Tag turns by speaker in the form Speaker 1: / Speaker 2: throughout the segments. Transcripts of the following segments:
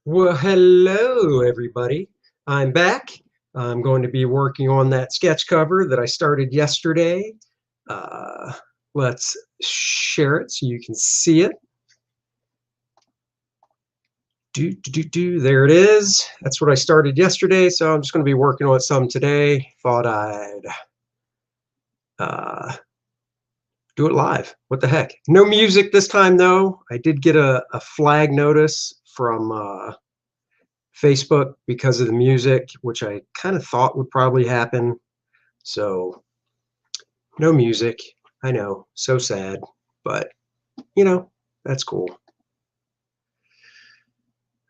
Speaker 1: Well, hello, everybody. I'm back. I'm going to be working on that sketch cover that I started yesterday. Uh, let's share it so you can see it. There it is. That's what I started yesterday, so I'm just going to be working on some today. Thought I'd uh, do it live. What the heck? No music this time, though. I did get a flag notice from Facebook because of the music, which I kind of thought would probably happen. So no music. I know, so sad, but that's cool.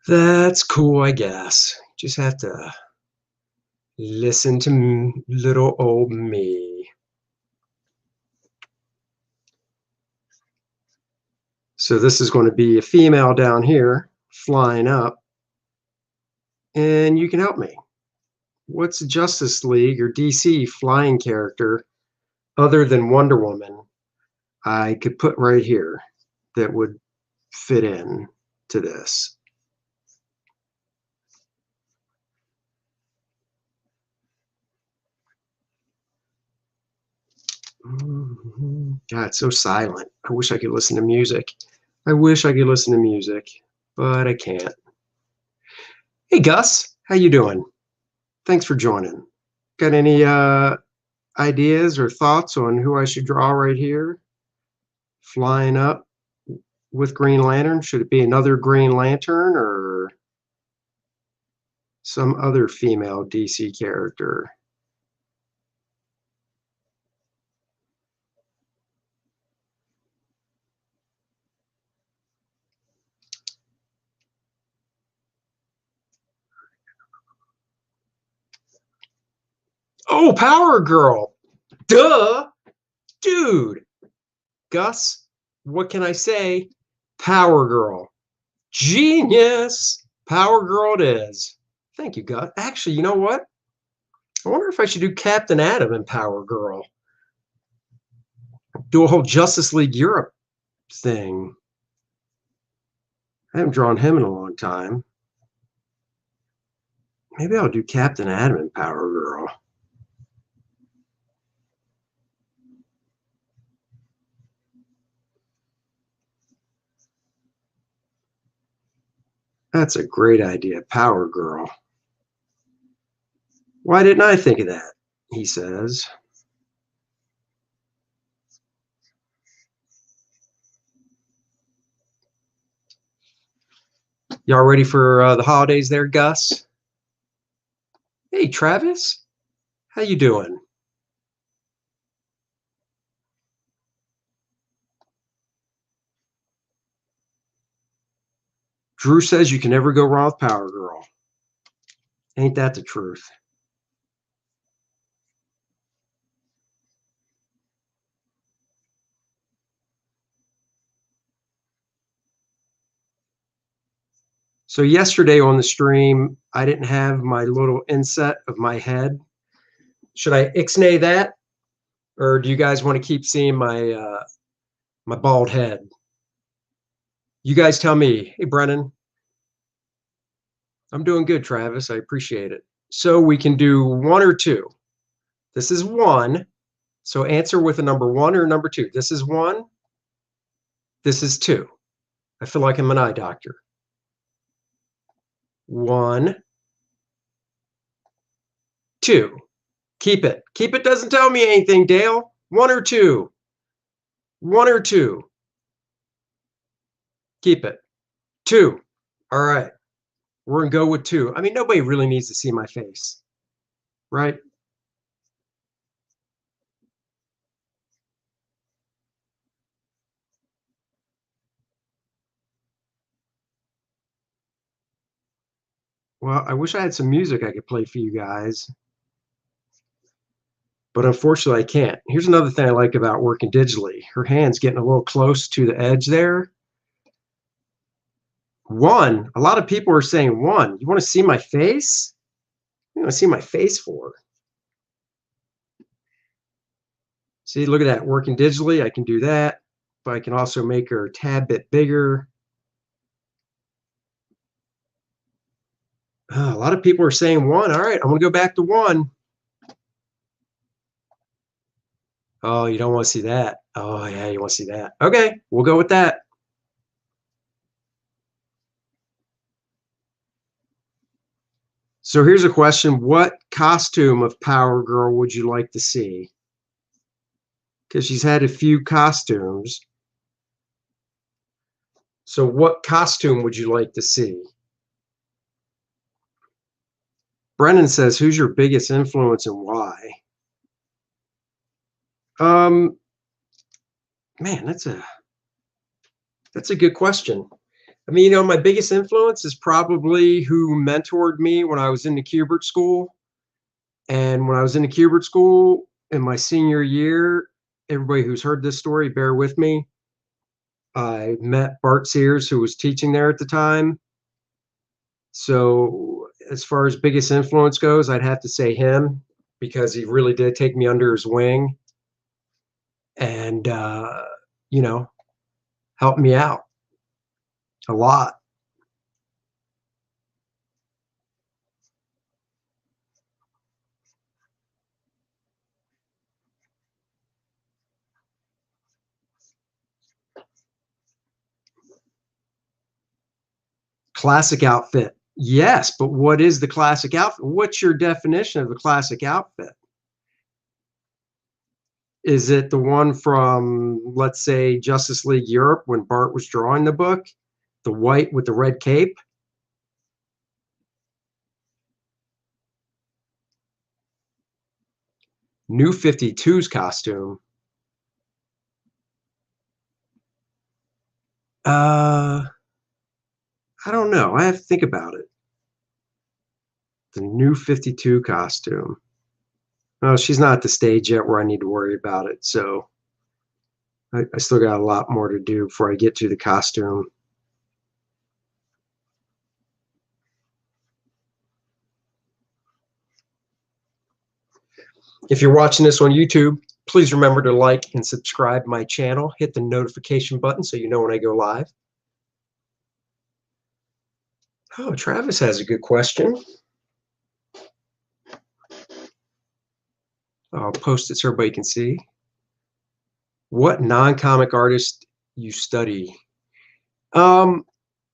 Speaker 1: That's cool, I guess. Just have to listen to little old me. So this is going to be a female down here flying up, and you can help me. What's a Justice League or DC flying character other than Wonder Woman I could put right here that would fit in to this? God, it's so silent. I wish I could listen to music. I wish I could listen to music, but I can't. Hey, Gus, how you doing? Thanks for joining. Got any ideas or thoughts on who I should draw right here? Flying up with Green Lantern? Should it be another Green Lantern or some other female DC character? Oh, Power Girl! Duh! Dude! Gus, what can I say? Power Girl. Genius! Power Girl it is. Thank you, Gus. Actually, you know what? I wonder if I should do Captain Atom and Power Girl. Do a whole Justice League Europe thing. I haven't drawn him in a long time. Maybe I'll do Captain Atom and Power Girl. That's a great idea, Power Girl. Why didn't I think of that? He says. Y'all ready for the holidays there, Gus? Hey, Travis. How you doing? Drew says you can never go wrong with Power Girl. Ain't that the truth? So yesterday on the stream, I didn't have my little inset of my head. Should I ixnay that, or do you guys want to keep seeing my bald head? You guys tell me. Hey, Brennan, I'm doing good, Travis. I appreciate it. So we can do one or two. This is one. So answer with a number one or number two. This is one. This is two. I feel like I'm an eye doctor. One, two. Keep it. Keep it doesn't tell me anything, Dale. One or two. One or two. Keep it. Two. All right. We're going to go with two. I mean, nobody really needs to see my face, right? Well, I wish I had some music I could play for you guys, but unfortunately I can't. Here's another thing I like about working digitally. Her hand's getting a little close to the edge there. One, a lot of people are saying one. You want to see my face? You want to see my face for? See, look at that. Working digitally, I can do that, but I can also make her a tad bit bigger. A lot of people are saying 1. All right, I'm going to go back to 1. Oh, you don't want to see that. Oh, yeah, you want to see that. Okay, we'll go with that. So here's a question. What costume of Power Girl would you like to see? Because she's had a few costumes. So what costume would you like to see? Brennan says, who's your biggest influence and why? Um, man, that's a good question. I mean, my biggest influence is probably who mentored me when I was in the Kubert school. And when I was in the Kubert school in my senior year, everybody who's heard this story, bear with me. I met Bart Sears, who was teaching there at the time. So as far as biggest influence goes, I'd have to say him because he really did take me under his wing and, helped me out a lot. Classic outfit. Yes, but what is the classic outfit? What's your definition of the classic outfit? Is it the one from, let's say, Justice League Europe when Bart was drawing the book? The white with the red cape? New 52's costume. I don't know. I have to think about it. The new 52 costume. Oh, she's not at the stage yet where I need to worry about it. So I still got a lot more to do before I get to the costume. If you're watching this on YouTube, please remember to like and subscribe my channel. Hit the notification button so you know when I go live. Oh, Travis has a good question. I'll post it so everybody can see. What non-comic artist you study? Man,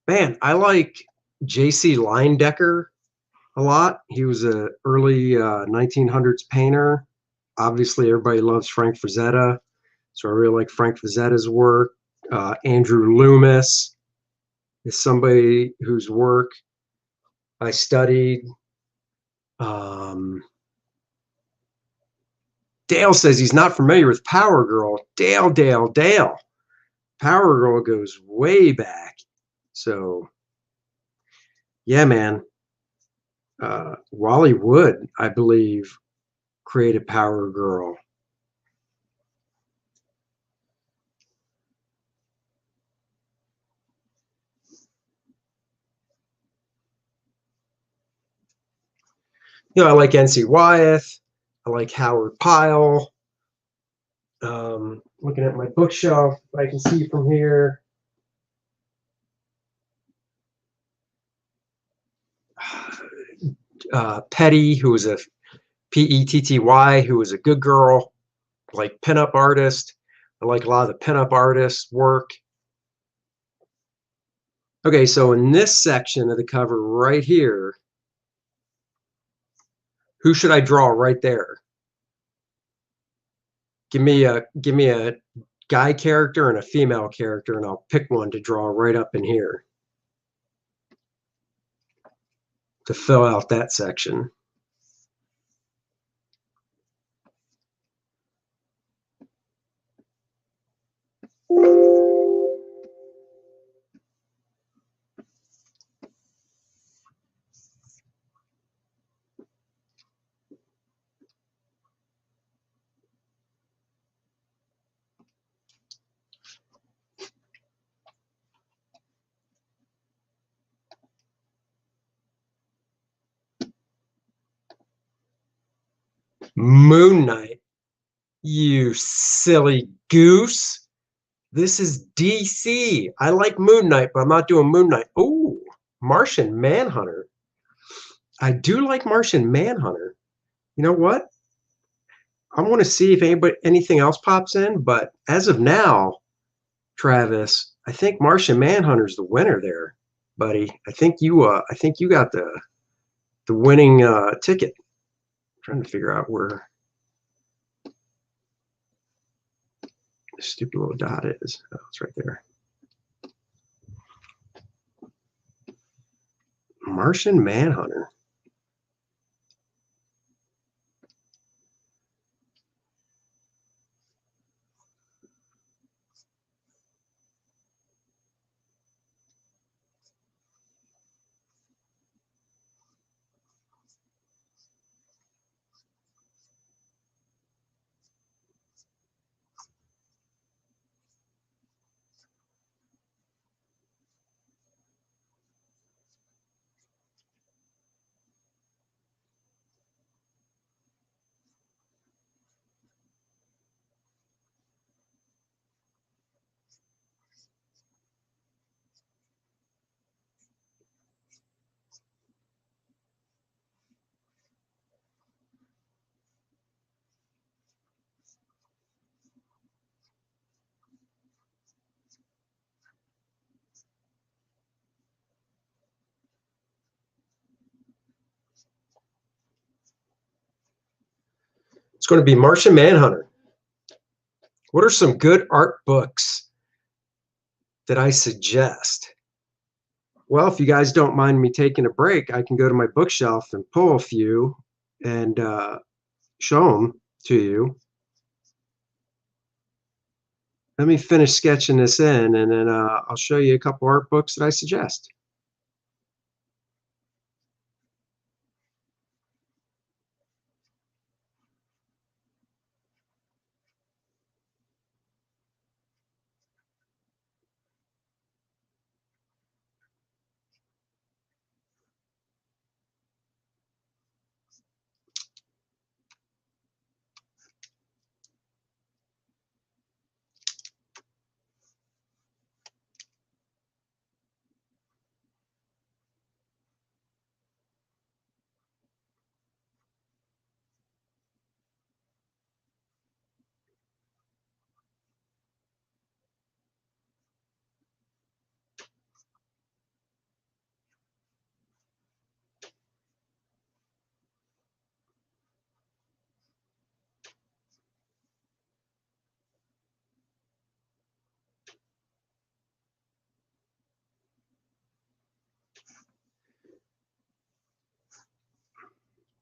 Speaker 1: I like J.C. Leyendecker a lot. He was a early 1900s painter. Obviously, everybody loves Frank Frazetta, so I really like Frank Frazetta's work. Andrew Loomis is somebody whose work I studied. Dale says he's not familiar with Power Girl. Dale. Power Girl goes way back. So, yeah, man. Wally Wood, I believe, created Power Girl. I like N.C. Wyeth. I like Howard Pyle. Looking at my bookshelf, I can see from here. Petty, who was a Petty, who was a good girl, like pinup artist. I like a lot of the pinup artists' work. Okay, so in this section of the cover right here, who should I draw right there? Give me a guy character and a female character, and I'll pick one to draw right up in here to fill out that section. Moon Knight. You silly goose. This is DC. I like Moon Knight, but I'm not doing Moon Knight. Oh, Martian Manhunter. I do like Martian Manhunter. You know what? I want to see if anything else pops in, but as of now, Travis, I think Martian Manhunter's the winner there, buddy. I think you got the winning ticket. I'm trying to figure out where the stupid little dot is. Oh, it's right there. Martian Manhunter. It's going to be Martian Manhunter. What are some good art books that I suggest? Well, if you guys don't mind me taking a break, I can go to my bookshelf and pull a few and show them to you. Let me finish sketching this in, and then I'll show you a couple art books that I suggest.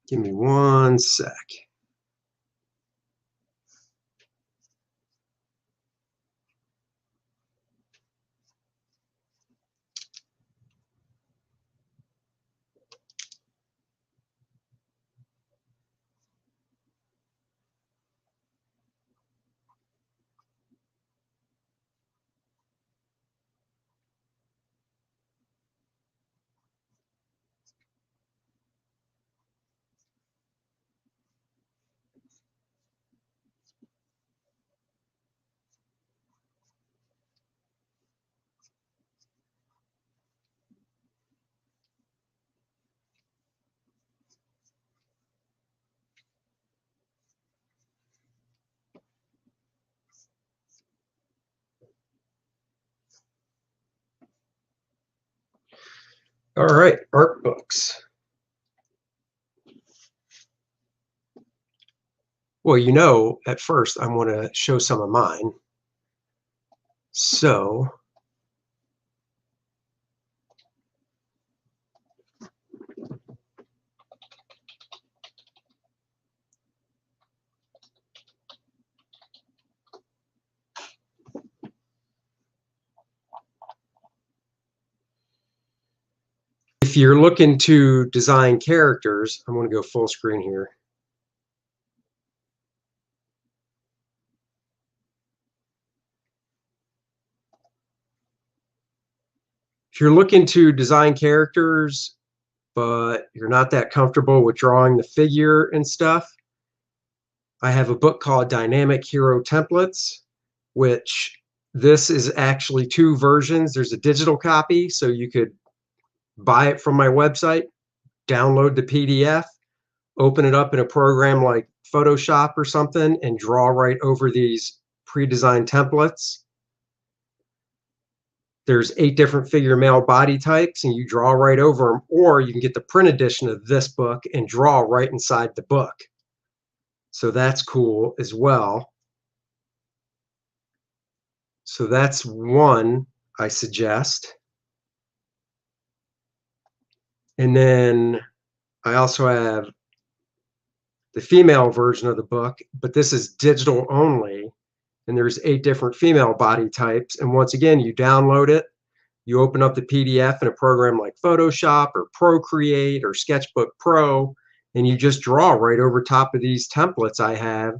Speaker 1: Give me one sec. All right, art books. Well, you know, at first I want to show some of mine. So if you're looking to design characters, I'm going to go full screen here. If you're looking to design characters, but you're not that comfortable with drawing the figure and stuff, I have a book called Dynamic Hero Templates, which this is actually two versions. There's a digital copy, so you could buy it from my website, download the PDF, open it up in a program like Photoshop or something, and draw right over these pre-designed templates. There's 8 different figure male body types, and you draw right over them, or you can get the print edition of this book and draw right inside the book. So that's cool as well. So that's one I suggest. And then I also have the female version of the book, but this is digital only. And there's 8 different female body types. And once again, you download it, you open up the PDF in a program like Photoshop or Procreate or Sketchbook Pro, and you just draw right over top of these templates I have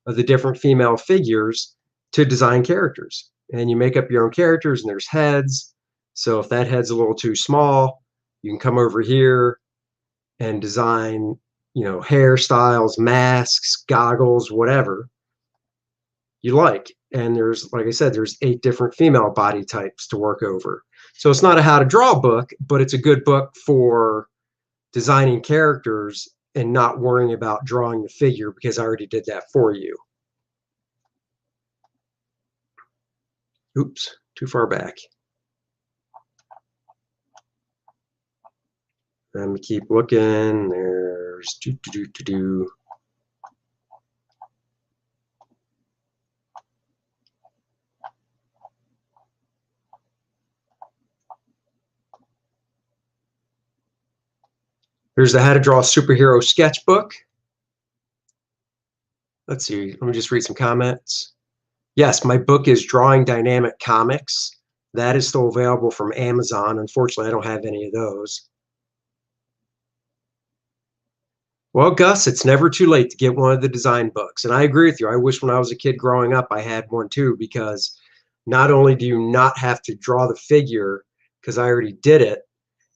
Speaker 1: of the different female figures to design characters. And you make up your own characters, and there's heads. So if that head's a little too small, you can come over here and design, hairstyles, masks, goggles, whatever you like. And there's, like I said, there's 8 different female body types to work over. So it's not a how to draw book, but it's a good book for designing characters and not worrying about drawing the figure, because I already did that for you. Oops, too far back. Let me keep looking. There's There's the How to Draw Superhero Sketchbook. Let's see, let me just read some comments. Yes, my book is Drawing Dynamic Comics. That is still available from Amazon. Unfortunately, I don't have any of those. Well, Gus, it's never too late to get one of the design books. And I agree with you. I wish when I was a kid growing up, I had one too, because not only do you not have to draw the figure, because I already did it,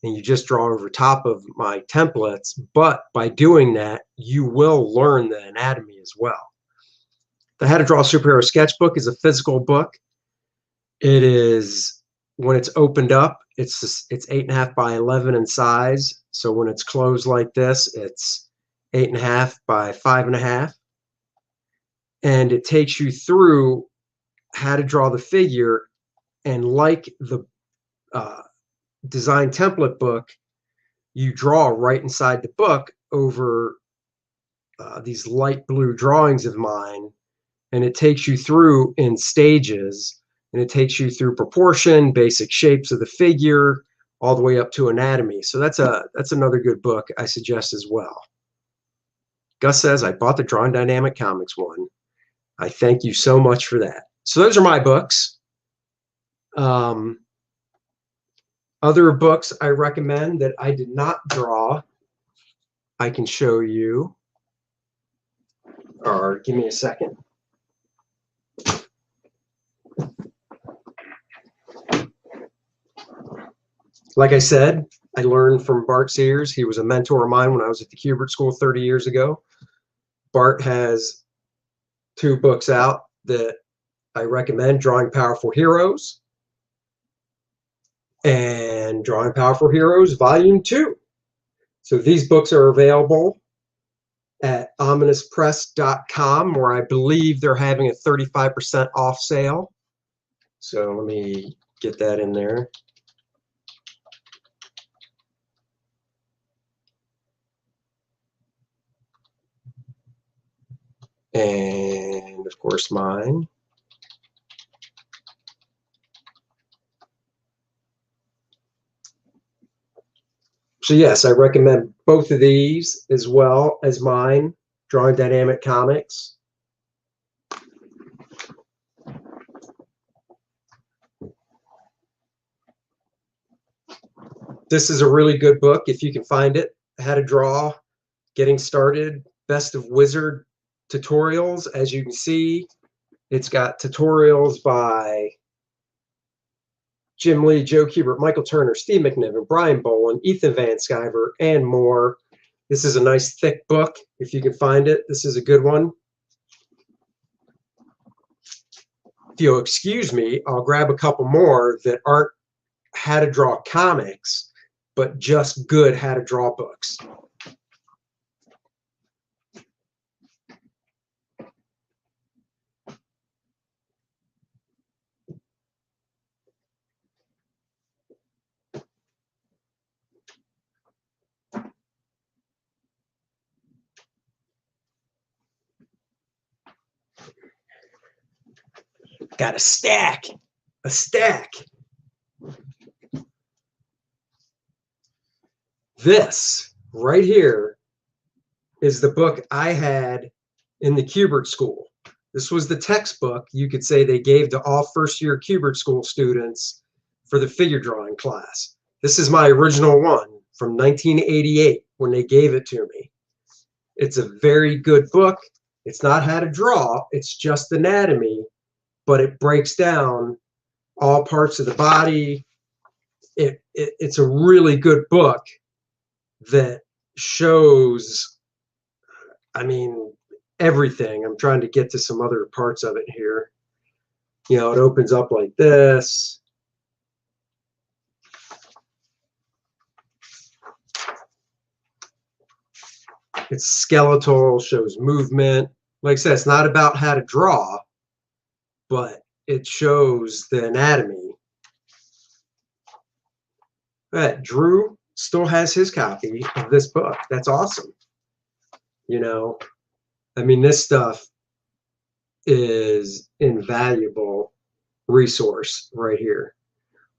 Speaker 1: and you just draw over top of my templates, but by doing that, you will learn the anatomy as well. The How to Draw Superhero Sketchbook is a physical book. It is, when it's opened up, it's 8.5 by 11 in size. So when it's closed like this, it's 8.5 by 5.5. And it takes you through how to draw the figure. And like the design template book, you draw right inside the book over these light blue drawings of mine, and it takes you through in stages, and it takes you through proportion, basic shapes of the figure, all the way up to anatomy. So that's another good book I suggest as well. Gus says, I bought the Drawing Dynamic Comics one. I thank you so much for that. So those are my books. Other books I recommend that I did not draw, I can show you, or give me a second. Like I said, I learned from Bart Sears. He was a mentor of mine when I was at the Kubert School 30 years ago. Bart has 2 books out that I recommend, Drawing Powerful Heroes and Drawing Powerful Heroes Volume 2. So these books are available at ominouspress.com, where I believe they're having a 35% off sale. So let me get that in there. And of course mine. So yes, I recommend both of these as well as mine, Drawing Dynamic Comics. This is a really good book if you can find it. How to Draw, Getting Started, Best of Wizard tutorials. As you can see, it's got tutorials by Jim Lee, Joe Kubert, Michael Turner, Steve McNiven, Brian Boland, Ethan Van Sciver, and more. This is a nice thick book if you can find it. This is a good one. If you'll excuse me, I'll grab a couple more that aren't how to draw comics, but just good how to draw books. Got a stack. This right here is the book I had in the Kubert School. This was the textbook, you could say, they gave to all first-year Kubert School students for the figure drawing class. This is my original one from 1988 when they gave it to me. It's a very good book. It's not how to draw, it's just anatomy, but it breaks down all parts of the body. It's a really good book that shows, I mean, everything. I'm trying to get to some other parts of it here. You know, it opens up like this. It's skeletal, shows movement. Like I said, it's not about how to draw, but it shows the anatomy. But Drew still has his copy of this book. That's awesome. You know, I mean, this stuff is invaluable resource right here.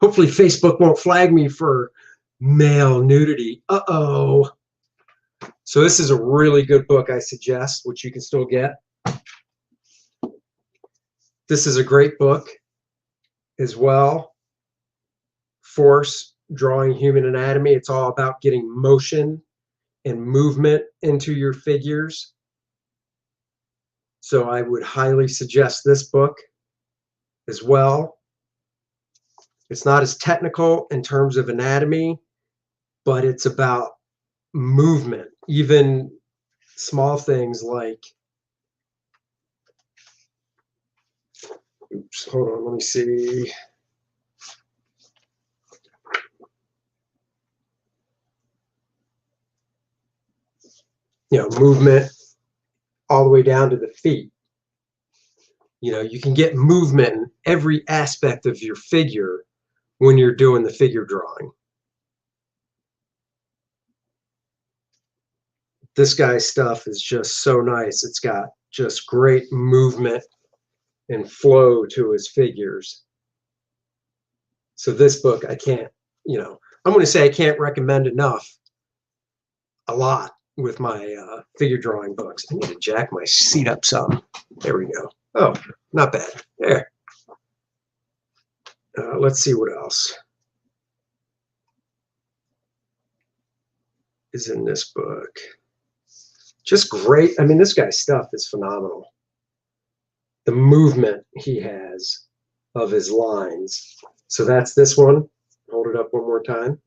Speaker 1: Hopefully Facebook won't flag me for male nudity. Uh-oh. So this is a really good book, I suggest, which you can still get. This is a great book as well. Force Drawing Human Anatomy. It's all about getting motion and movement into your figures. So I would highly suggest this book as well. It's not as technical in terms of anatomy, but it's about movement, even small things like, oops, hold on, let me see. You know, movement all the way down to the feet. You know, you can get movement in every aspect of your figure when you're doing the figure drawing. This guy's stuff is just so nice. It's got just great movement and flow to his figures. So this book, I can't, you know, I'm going to say I can't recommend enough a lot with my figure drawing books. I need to jack my seat up some. There we go. Oh, not bad. There. Let's see what else is in this book. Just great. I mean, this guy's stuff is phenomenal. The movement he has of his lines. So that's this one. Hold it up one more time.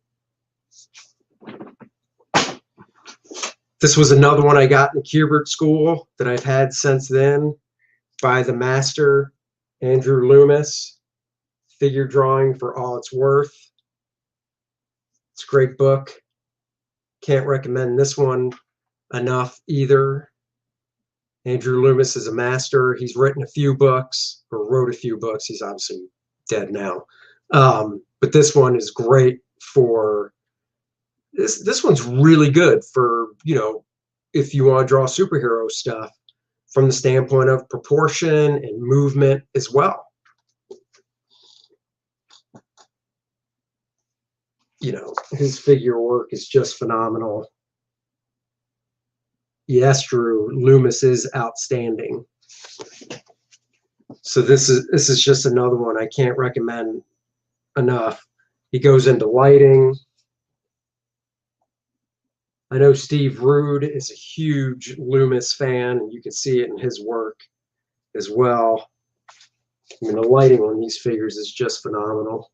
Speaker 1: This was another one I got in Kubert School that I've had since then by the master, Andrew Loomis. Figure Drawing for All It's Worth. It's a great book. Can't recommend this one enough either. Andrew Loomis is a master. He's written a few books, or wrote a few books. He's obviously dead now. But this one is great for, this one's really good for, you know, if you want to draw superhero stuff from the standpoint of proportion and movement as well. You know, his figure work is just phenomenal. Yes, Drew, Loomis is outstanding. So this is just another one I can't recommend enough. He goes into lighting. I know Steve Rude is a huge Loomis fan, and you can see it in his work as well. I mean, the lighting on these figures is just phenomenal.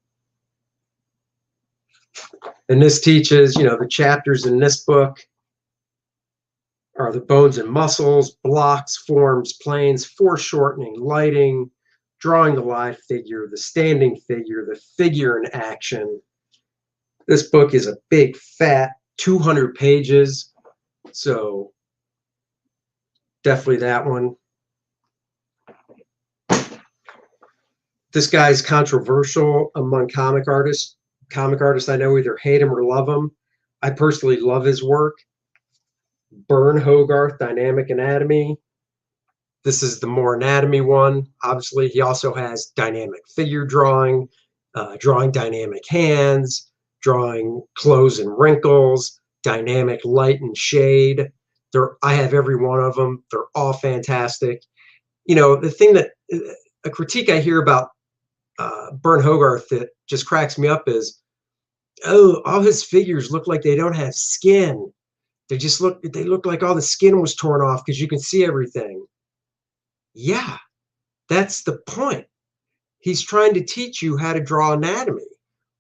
Speaker 1: And this teaches, you know, the chapters in this book are the bones and muscles, blocks, forms, planes, foreshortening, lighting, drawing the live figure, the standing figure, the figure in action. This book is a big, fat 200 pages, so definitely that one. This guy's controversial among comic artists. Comic artists I know either hate him or love him. I personally love his work. Bern Hogarth, Dynamic Anatomy. This is the more anatomy one. Obviously, he also has dynamic figure drawing, drawing dynamic hands, drawing clothes and wrinkles, dynamic light and shade. I have every one of them. They're all fantastic. You know, the thing that a critique I hear about Bern Hogarth that just cracks me up is, oh, all his figures look like they don't have skin. They look like all the skin was torn off because you can see everything. Yeah, that's the point. He's trying to teach you how to draw anatomy.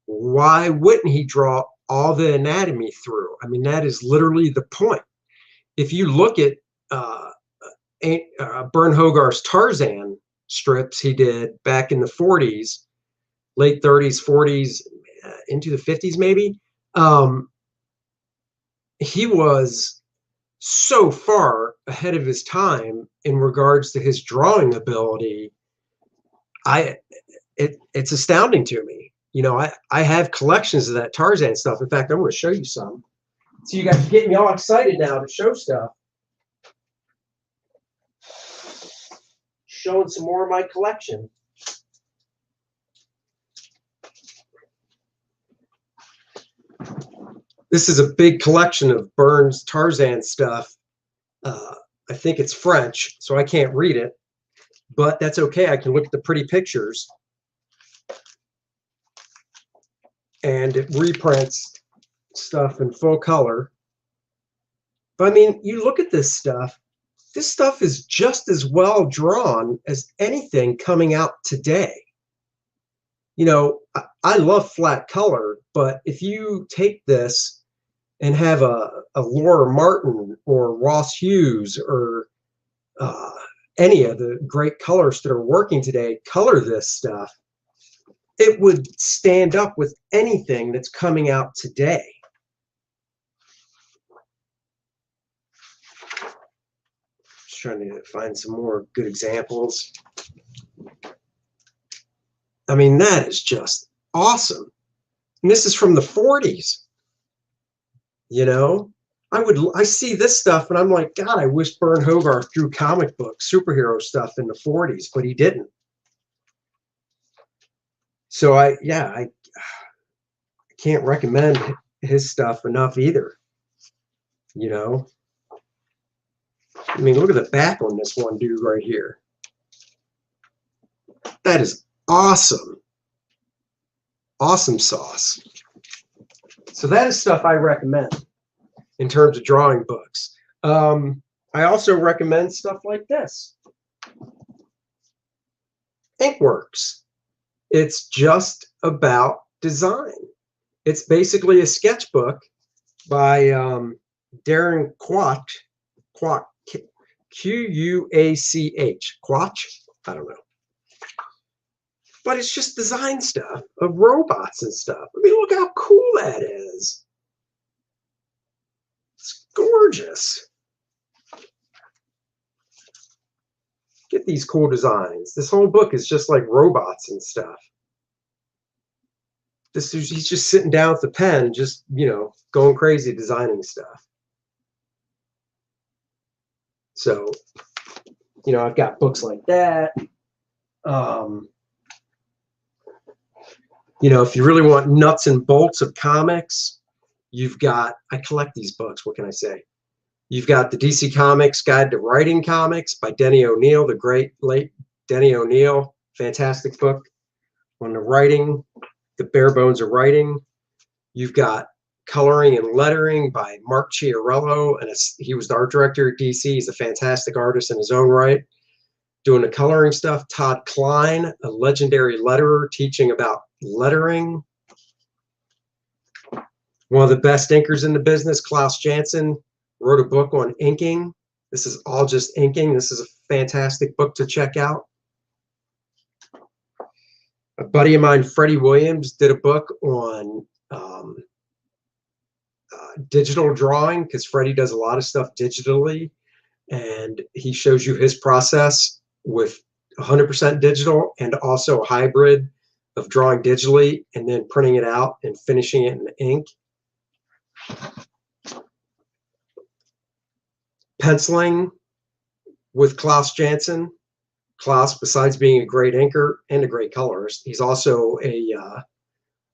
Speaker 1: Why wouldn't he draw all the anatomy through? I mean, that is literally the point. If you look at Bern Hogarth's Tarzan strips he did back in the 40s, late 30s, 40s, into the 50s maybe, he was so far ahead of his time in regards to his drawing ability. It's astounding to me. You know, I have collections of that Tarzan stuff. In fact, I'm going to show you some. So you guys are getting me all excited now to show stuff. Showing some more of my collection. This is a big collection of Bern's Tarzan stuff. I think it's French, so I can't read it, but that's okay. I can look at the pretty pictures. And it reprints stuff in full color. But I mean, you look at this stuff is just as well drawn as anything coming out today. You know, I love flat color, but if you take this and have a Laura Martin or Ross Hughes or any of the great colorists that are working today, color this stuff, it would stand up with anything that's coming out today. Just trying to find some more good examples. I mean, that is just awesome. And this is from the 40s. You know, I see this stuff and I'm like, God, I wish Bern Hogarth drew comic book superhero stuff in the 40s, but he didn't. So I can't recommend his stuff enough either. You know, I mean, look at the back on this one dude right here. That is awesome. Awesome sauce. So that is stuff I recommend in terms of drawing books. I also recommend stuff like this. Inkworks. It's just about design. It's basically a sketchbook by Darren Quach, Q-U-A-C-H, Quach? I don't know. But it's just design stuff of robots and stuff. I mean, look how cool that is. It's gorgeous. Get these cool designs. This whole book is just like robots and stuff. He's just sitting down with the pen, just, you know, going crazy designing stuff. So, you know, I've got books like that. You know, if you really want nuts and bolts of comics, I collect these books. What can I say? You've got the DC Comics Guide to Writing Comics by Denny O'Neil, the great late Denny O'Neil. Fantastic book on the writing, the bare bones of writing. You've got Coloring and Lettering by Mark Chiarello, and he was the art director at DC. He's a fantastic artist in his own right. Doing the coloring stuff, Todd Klein, a legendary letterer teaching about lettering. One of the best inkers in the business, Klaus Janson, wrote a book on inking. This is all just inking. This is a fantastic book to check out. A buddy of mine, Freddie Williams, did a book on digital drawing, because Freddie does a lot of stuff digitally, and he shows you his process with 100% digital and also a hybrid of drawing digitally and then printing it out and finishing it in ink. Penciling with Klaus Janson. Klaus, besides being a great inker and a great colorist, he's also a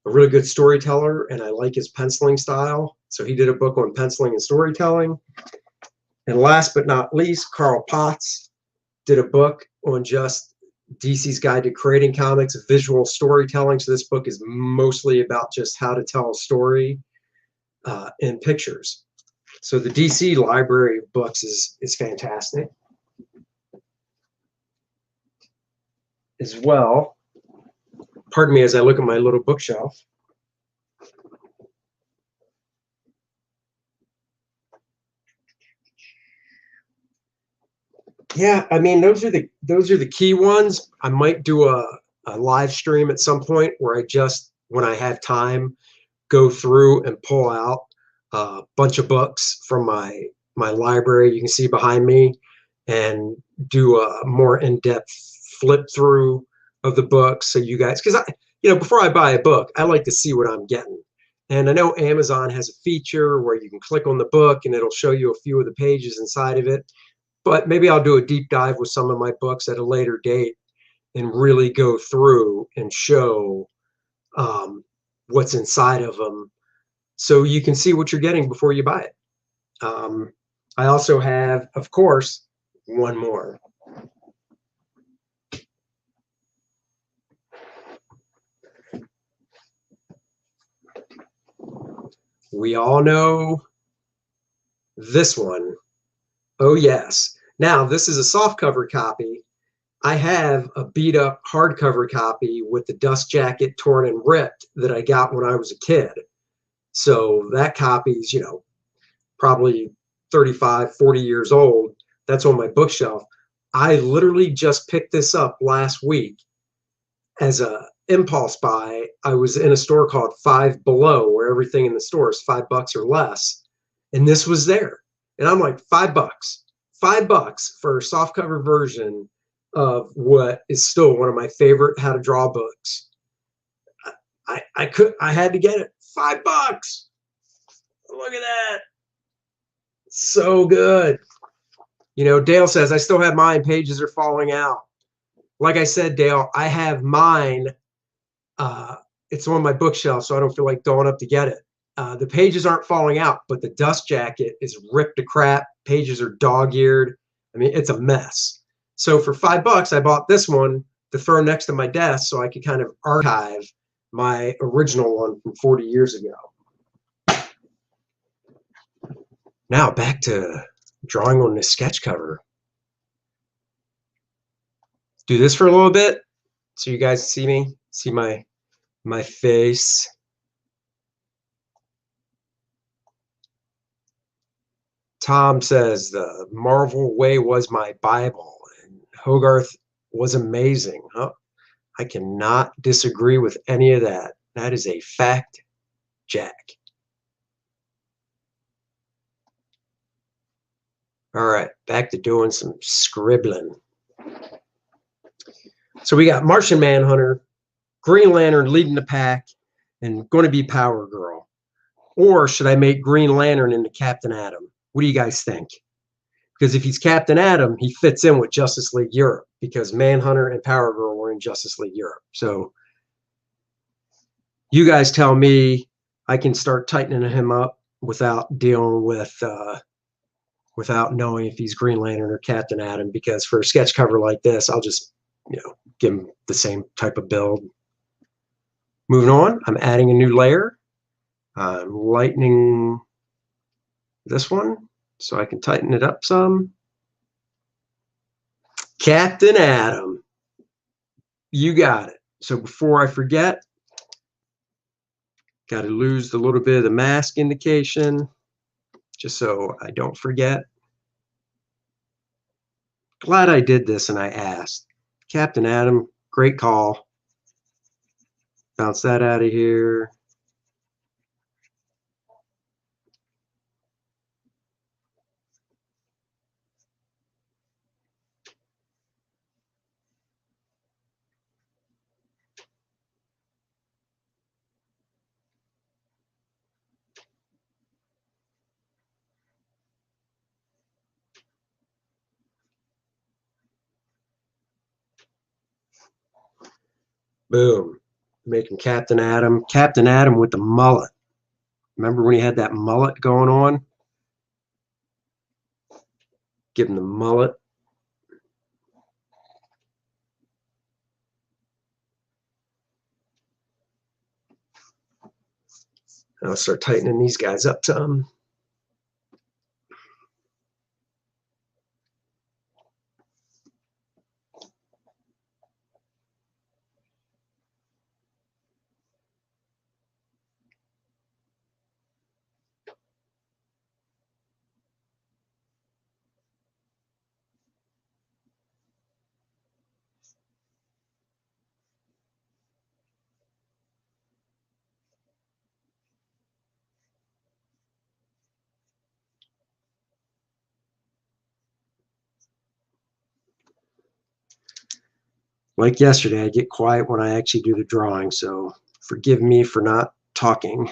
Speaker 1: really good storyteller, and I like his penciling style. So he did a book on penciling and storytelling. And last but not least, Carl Potts did a book on just DC's Guide to Creating Comics, visual storytelling. So this book is mostly about just how to tell a story in pictures. So the DC library of books is fantastic. As well, pardon me as I look at my little bookshelf. Yeah, I mean, those are the key ones. I might do a live stream at some point where I just, when I have time, go through and pull out a bunch of books from my library. You can see behind me, and do a more in-depth flip through of the books, so you guys, because before I buy a book, I like to see what I'm getting. And I know Amazon has a feature where you can click on the book and it'll show you a few of the pages inside of it. But maybe I'll do a deep dive with some of my books at a later date and really go through and show what's inside of them, so you can see what you're getting before you buy it. I also have, of course, one more. We all know this one. Oh, yes. Now, this is a softcover copy. I have a beat up hardcover copy with the dust jacket torn and ripped that I got when I was a kid. So that copy's, probably 35, 40 years old. That's on my bookshelf. I literally just picked this up last week as a impulse buy. I was in a store called Five Below, where everything in the store is $5 or less. And this was there. And I'm like, $5. $5 for a softcover version of what is still one of my favorite how to draw books. I had to get it. $5. Look at that. So good. Dale says, I still have mine. Pages are falling out. Like I said, Dale, I have mine. It's on my bookshelf, so I don't feel like going up to get it. The pages aren't falling out, but the dust jacket is ripped to crap. Pages are dog-eared. I mean, it's a mess. So for $5, I bought this one to throw next to my desk so I could kind of archive my original one from 40 years ago. Now back to drawing on this sketch cover. Do this for a little bit so you guys see me, see my face. Tom says the Marvel way was my Bible, and Hogarth was amazing. Oh, I cannot disagree with any of that. That is a fact, Jack. All right, back to doing some scribbling. So we got Martian Manhunter, Green Lantern leading the pack, and going to be Power Girl. Or should I make Green Lantern into Captain Atom? What do you guys think? Because if he's Captain Atom, he fits in with Justice League Europe, because Manhunter and Power Girl were in Justice League Europe. So you guys tell me. I can start tightening him up without dealing with, without knowing if he's Green Lantern or Captain Atom, because for a sketch cover like this, I'll just, give him the same type of build. Moving on, I'm adding a new layer. I'm lightening this one so I can tighten it up some. Captain Atom. You got it. So before I forget, got to lose a little bit of the mask indication just so I don't forget. Glad I did this and I asked. Captain Atom, great call. Bounce that out of here. Boom. Making Captain Adam. Captain Adam with the mullet. Remember when he had that mullet going on? Give him the mullet. I'll start tightening these guys up some. Like yesterday, I get quiet when I actually do the drawing, so forgive me for not talking.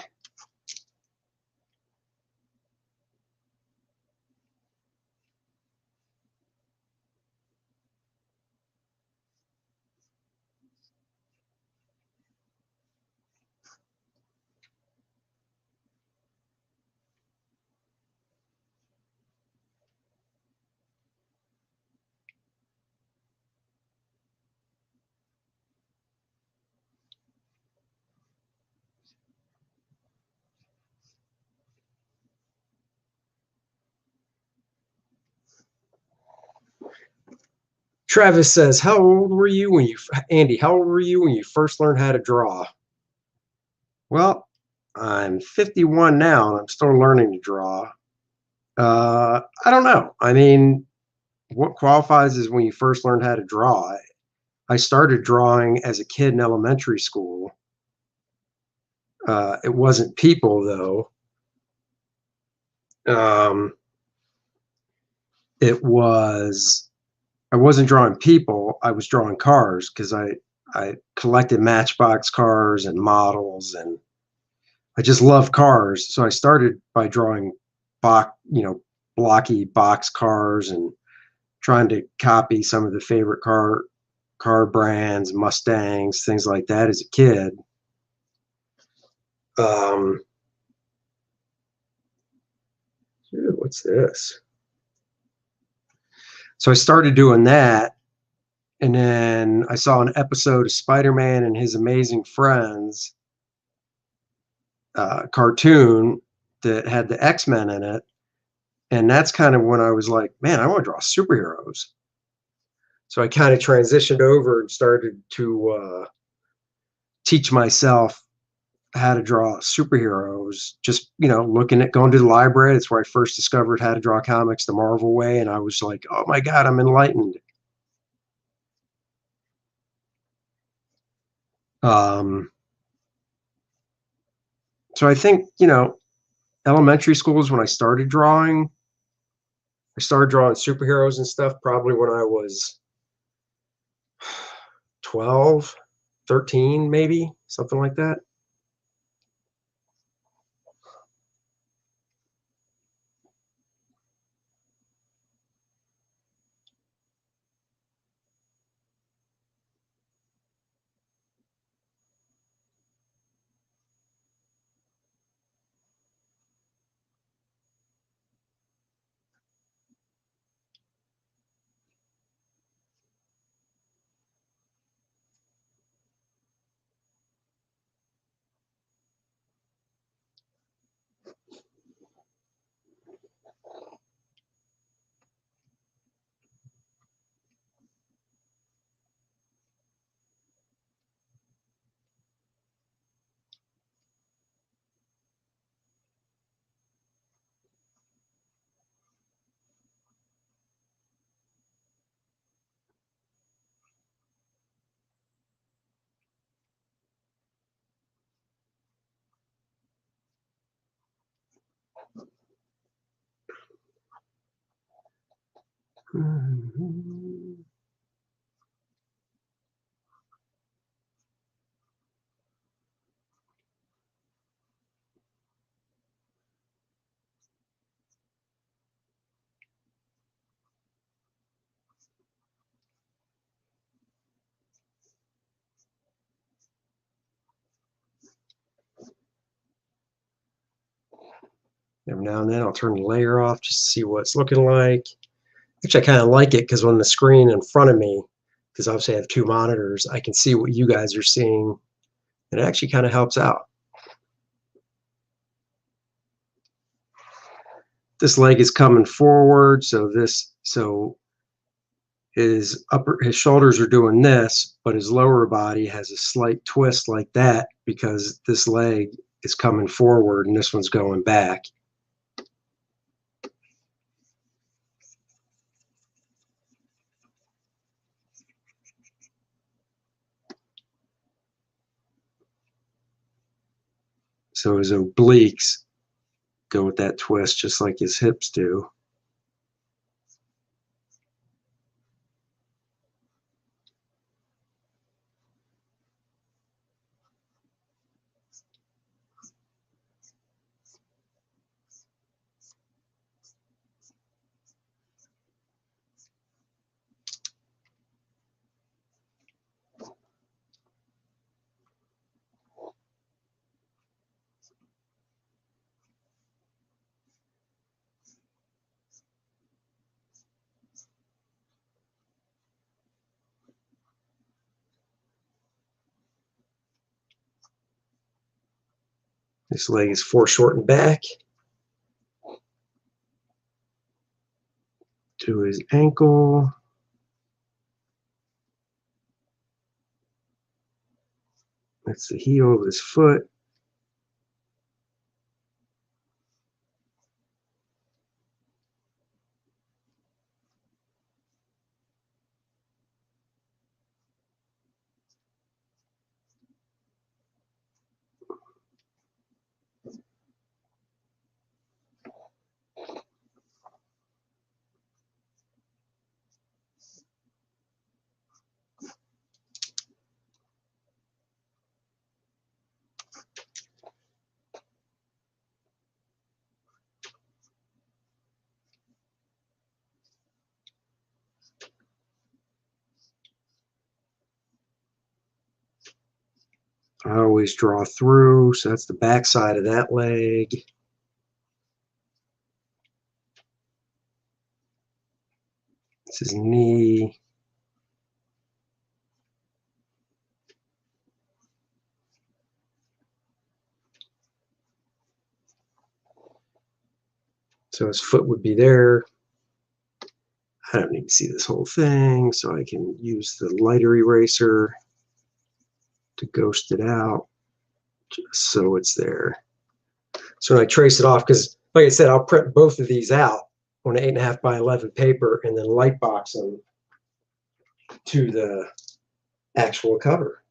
Speaker 1: Travis says, "How old were you when you, Andy? How old were you when you first learned how to draw?" Well, I'm 51 now, and I'm still learning to draw. I don't know. I mean, what qualifies as when you first learned how to draw? I started drawing as a kid in elementary school. It wasn't people though. Um, it was I wasn't drawing people. I was drawing cars because I collected Matchbox cars and models, and I just love cars. So I started by drawing blocky box cars and trying to copy some of the favorite car brands, Mustangs, things like that as a kid. Um, what's this? So I started doing that, and then I saw an episode of Spider-Man and His Amazing Friends cartoon that had the X-Men in it, and that's kind of when I was like, man, I want to draw superheroes. So I kind of transitioned over and started to teach myself how to draw superheroes. Just looking at going to the library. That's where I first discovered how to draw comics the Marvel way, and I was like, oh my god, I'm enlightened. Um, so I think elementary school is when I started drawing. I started drawing superheroes and stuff probably when I was 12, 13, maybe something like that. Every now and then I'll turn the layer off just to see what it's looking like. Actually, I kind of like it because on the screen in front of me, because obviously I have two monitors, I can see what you guys are seeing, and it actually kind of helps out. This leg is coming forward, so his shoulders are doing this, but his lower body has a slight twist like that because this leg is coming forward and this one's going back. So his obliques go with that twist just like his hips do. This leg is foreshortened back to his ankle. That's the heel of his foot. I always draw through, so that's the back side of that leg. It's his knee. So his foot would be there. I don't need to see this whole thing, so I can use the lighter eraser to ghost it out just so it's there. So when I trace it off, because like I said, I'll print both of these out on 8.5 by 11 paper and then light box them to the actual cover.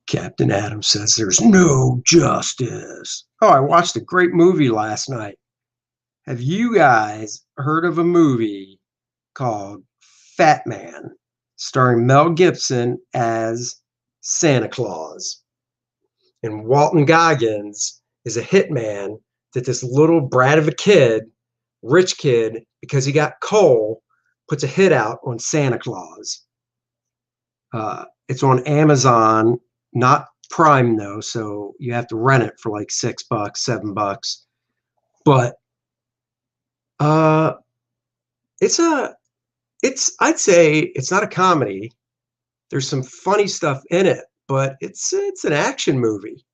Speaker 1: Captain Adams says there's no justice. Oh, I watched a great movie last night. Have you guys heard of a movie called Fat Man, starring Mel Gibson as Santa Claus? And Walton Goggins is a hitman that this little brat of a kid, rich kid, because he got coal, puts a hit out on Santa Claus. It's on Amazon, not Prime though, so you have to rent it for like $6, $7. But I'd say it's not a comedy. There's some funny stuff in it, but it's an action movie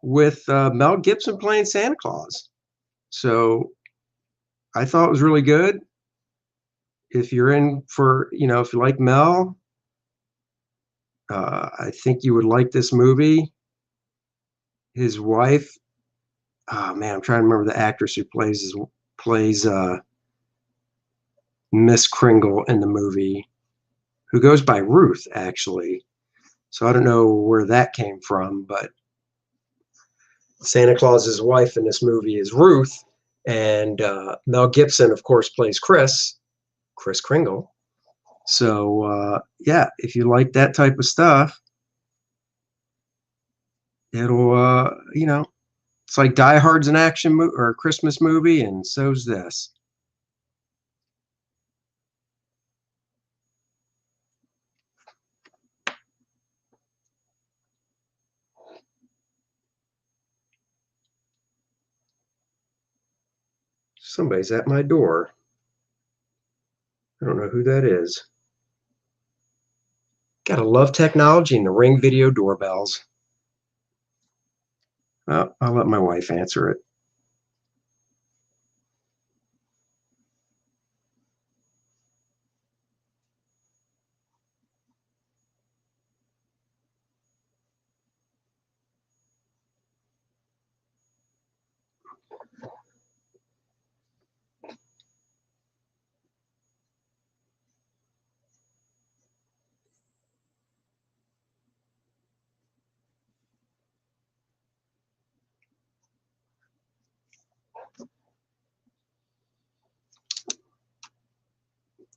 Speaker 1: with Mel Gibson playing Santa Claus. So I thought it was really good. if you're in for, if you like Mel, I think you would like this movie. His wife, oh man, I'm trying to remember the actress who plays Miss Kringle in the movie, who goes by Ruth, actually. So I don't know where that came from, but Santa Claus's wife in this movie is Ruth, and Mel Gibson, of course, plays Kris Kringle. So yeah, if you like that type of stuff, it'll it's like Die Hard's an action or a Christmas movie, and so's this. Somebody's at my door. I don't know who that is. Gotta love technology and the Ring video doorbells. Well, I'll let my wife answer it.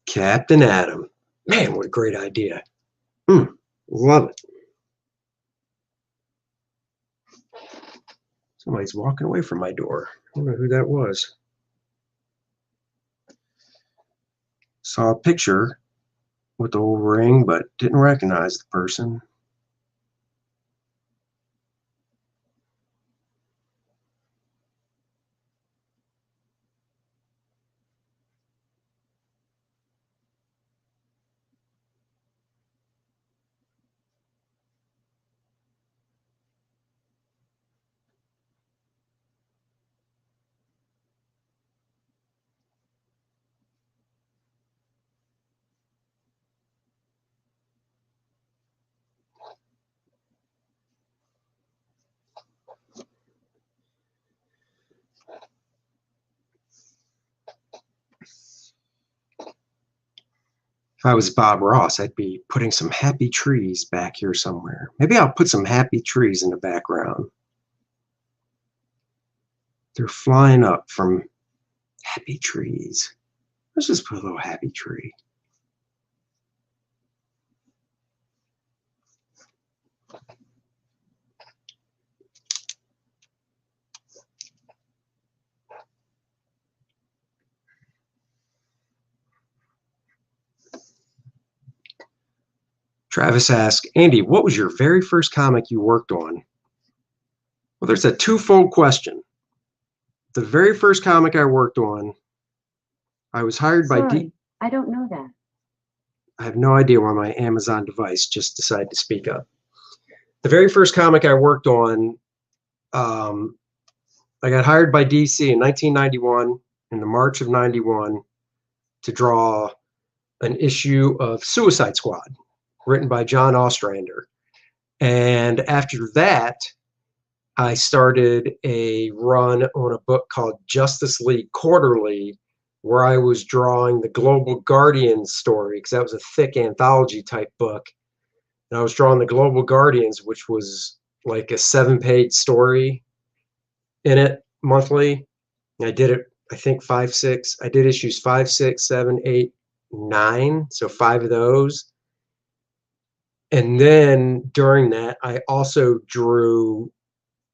Speaker 1: Captain Adam. Man, what a great idea. Love it. Somebody's walking away from my door. I don't know who that was. Saw a picture with the old ring, but didn't recognize the person. If I was Bob Ross, I'd be putting some happy trees back here somewhere. Maybe I'll put some happy trees in the background. They're flying up from happy trees. Let's just put a little happy tree. Travis asks, Andy, what was your very first comic you worked on? Well, there's a twofold question. The very first comic I worked on, I was hired by
Speaker 2: I don't know that.
Speaker 1: I have no idea why my Amazon device just decided to speak up. The very first comic I worked on, I got hired by DC in 1991, in the March of 91, to draw an issue of Suicide Squad, written by John Ostrander. And after that, I started a run on a book called Justice League Quarterly, where I was drawing the Global Guardians story, because that was a thick anthology type book. And I was drawing the Global Guardians, which was like a 7-page story in it monthly. And I did it, I think, 5, 6. I did issues 5, 6, 7, 8, 9. So 5 of those. And then during that, I also drew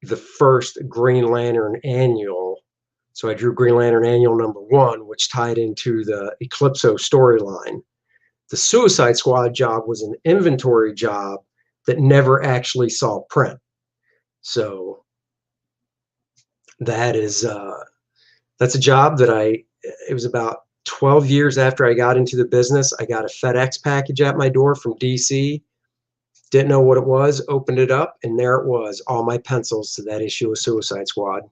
Speaker 1: the first Green Lantern annual. So I drew Green Lantern annual #1, which tied into the Eclipso storyline. The Suicide Squad job was an inventory job that never actually saw print. So that is that's a job that it was about 12 years after I got into the business. I got a FedEx package at my door from DC. Didn't know what it was, opened it up, and there it was, all my pencils to that issue of Suicide Squad.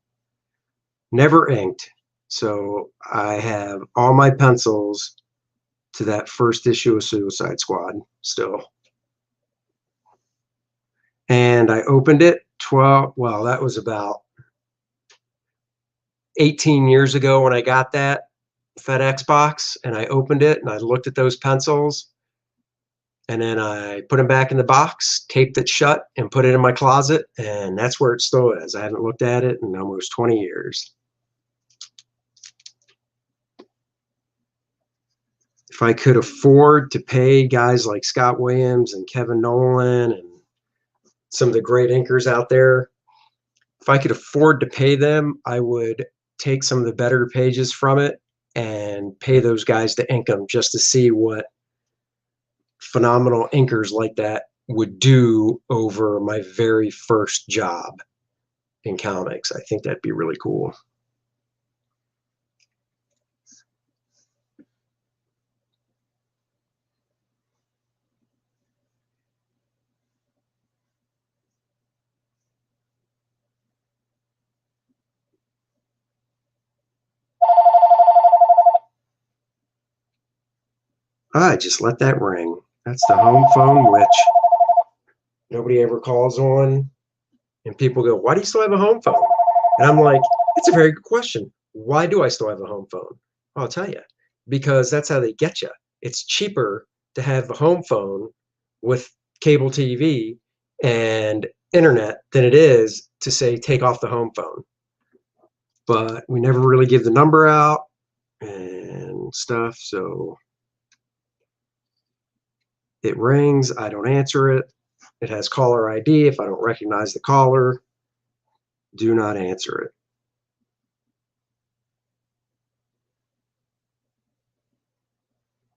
Speaker 1: Never inked. So I have all my pencils to that first issue of Suicide Squad still. And I opened it well, that was about 18 years ago when I got that FedEx box, and I opened it and I looked at those pencils, and then I put them back in the box, taped it shut, and put it in my closet, and that's where it still is. I haven't looked at it in almost 20 years. If I could afford to pay guys like Scott Williams and Kevin Nolan and some of the great inkers out there, if I could afford to pay them, I would take some of the better pages from it and pay those guys to ink them just to see what phenomenal inkers like that would do over my very first job in comics. I think that'd be really cool. I just let that ring. That's the home phone, which nobody ever calls on. And people go, why do you still have a home phone? And I'm like, it's a very good question. Why do I still have a home phone? I'll tell you, because that's how they get you. It's cheaper to have a home phone with cable TV and internet than it is to say take off the home phone. But we never really give the number out and stuff, so it rings, I don't answer it. It has caller ID. If I don't recognize the caller, do not answer it.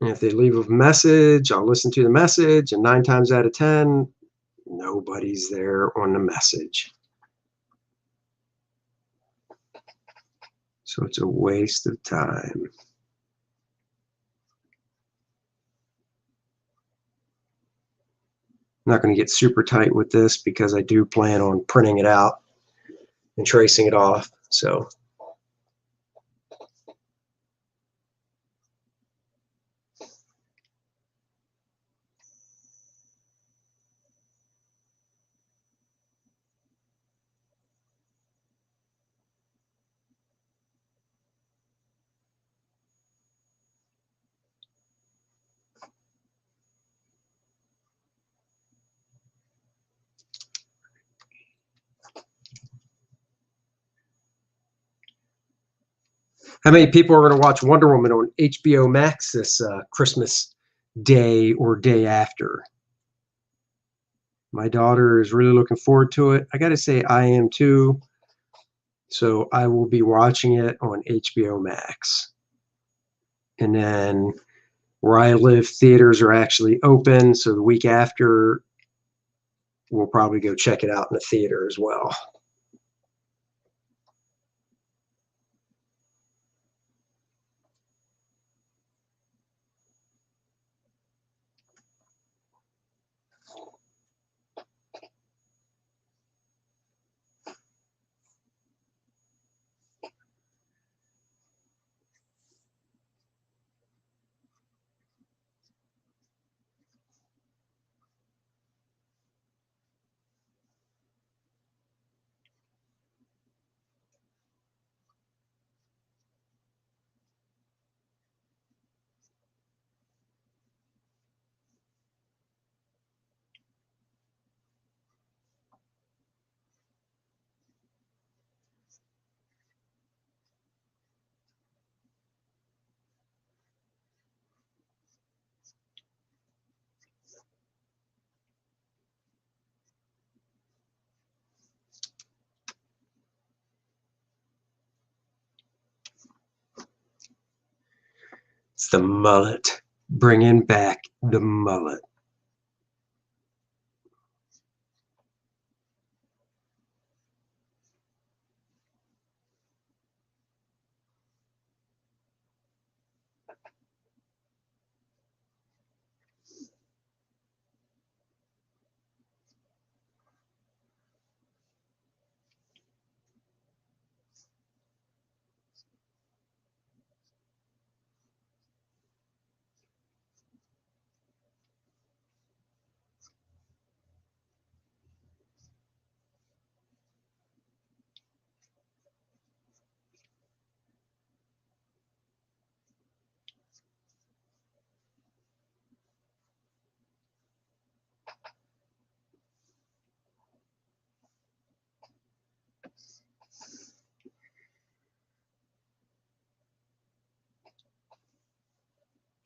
Speaker 1: And if they leave a message, I'll listen to the message, and 9 times out of 10, nobody's there on the message. So it's a waste of time. I'm not going to get super tight with this because I do plan on printing it out and tracing it off. So how many people are going to watch Wonder Woman on HBO Max this Christmas day or day after? My daughter is really looking forward to it. I got to say, I am too. So I will be watching it on HBO Max. And then where I live, theaters are actually open. So the week after, we'll probably go check it out in the theater as well. It's the mullet. Bringing back the mullet.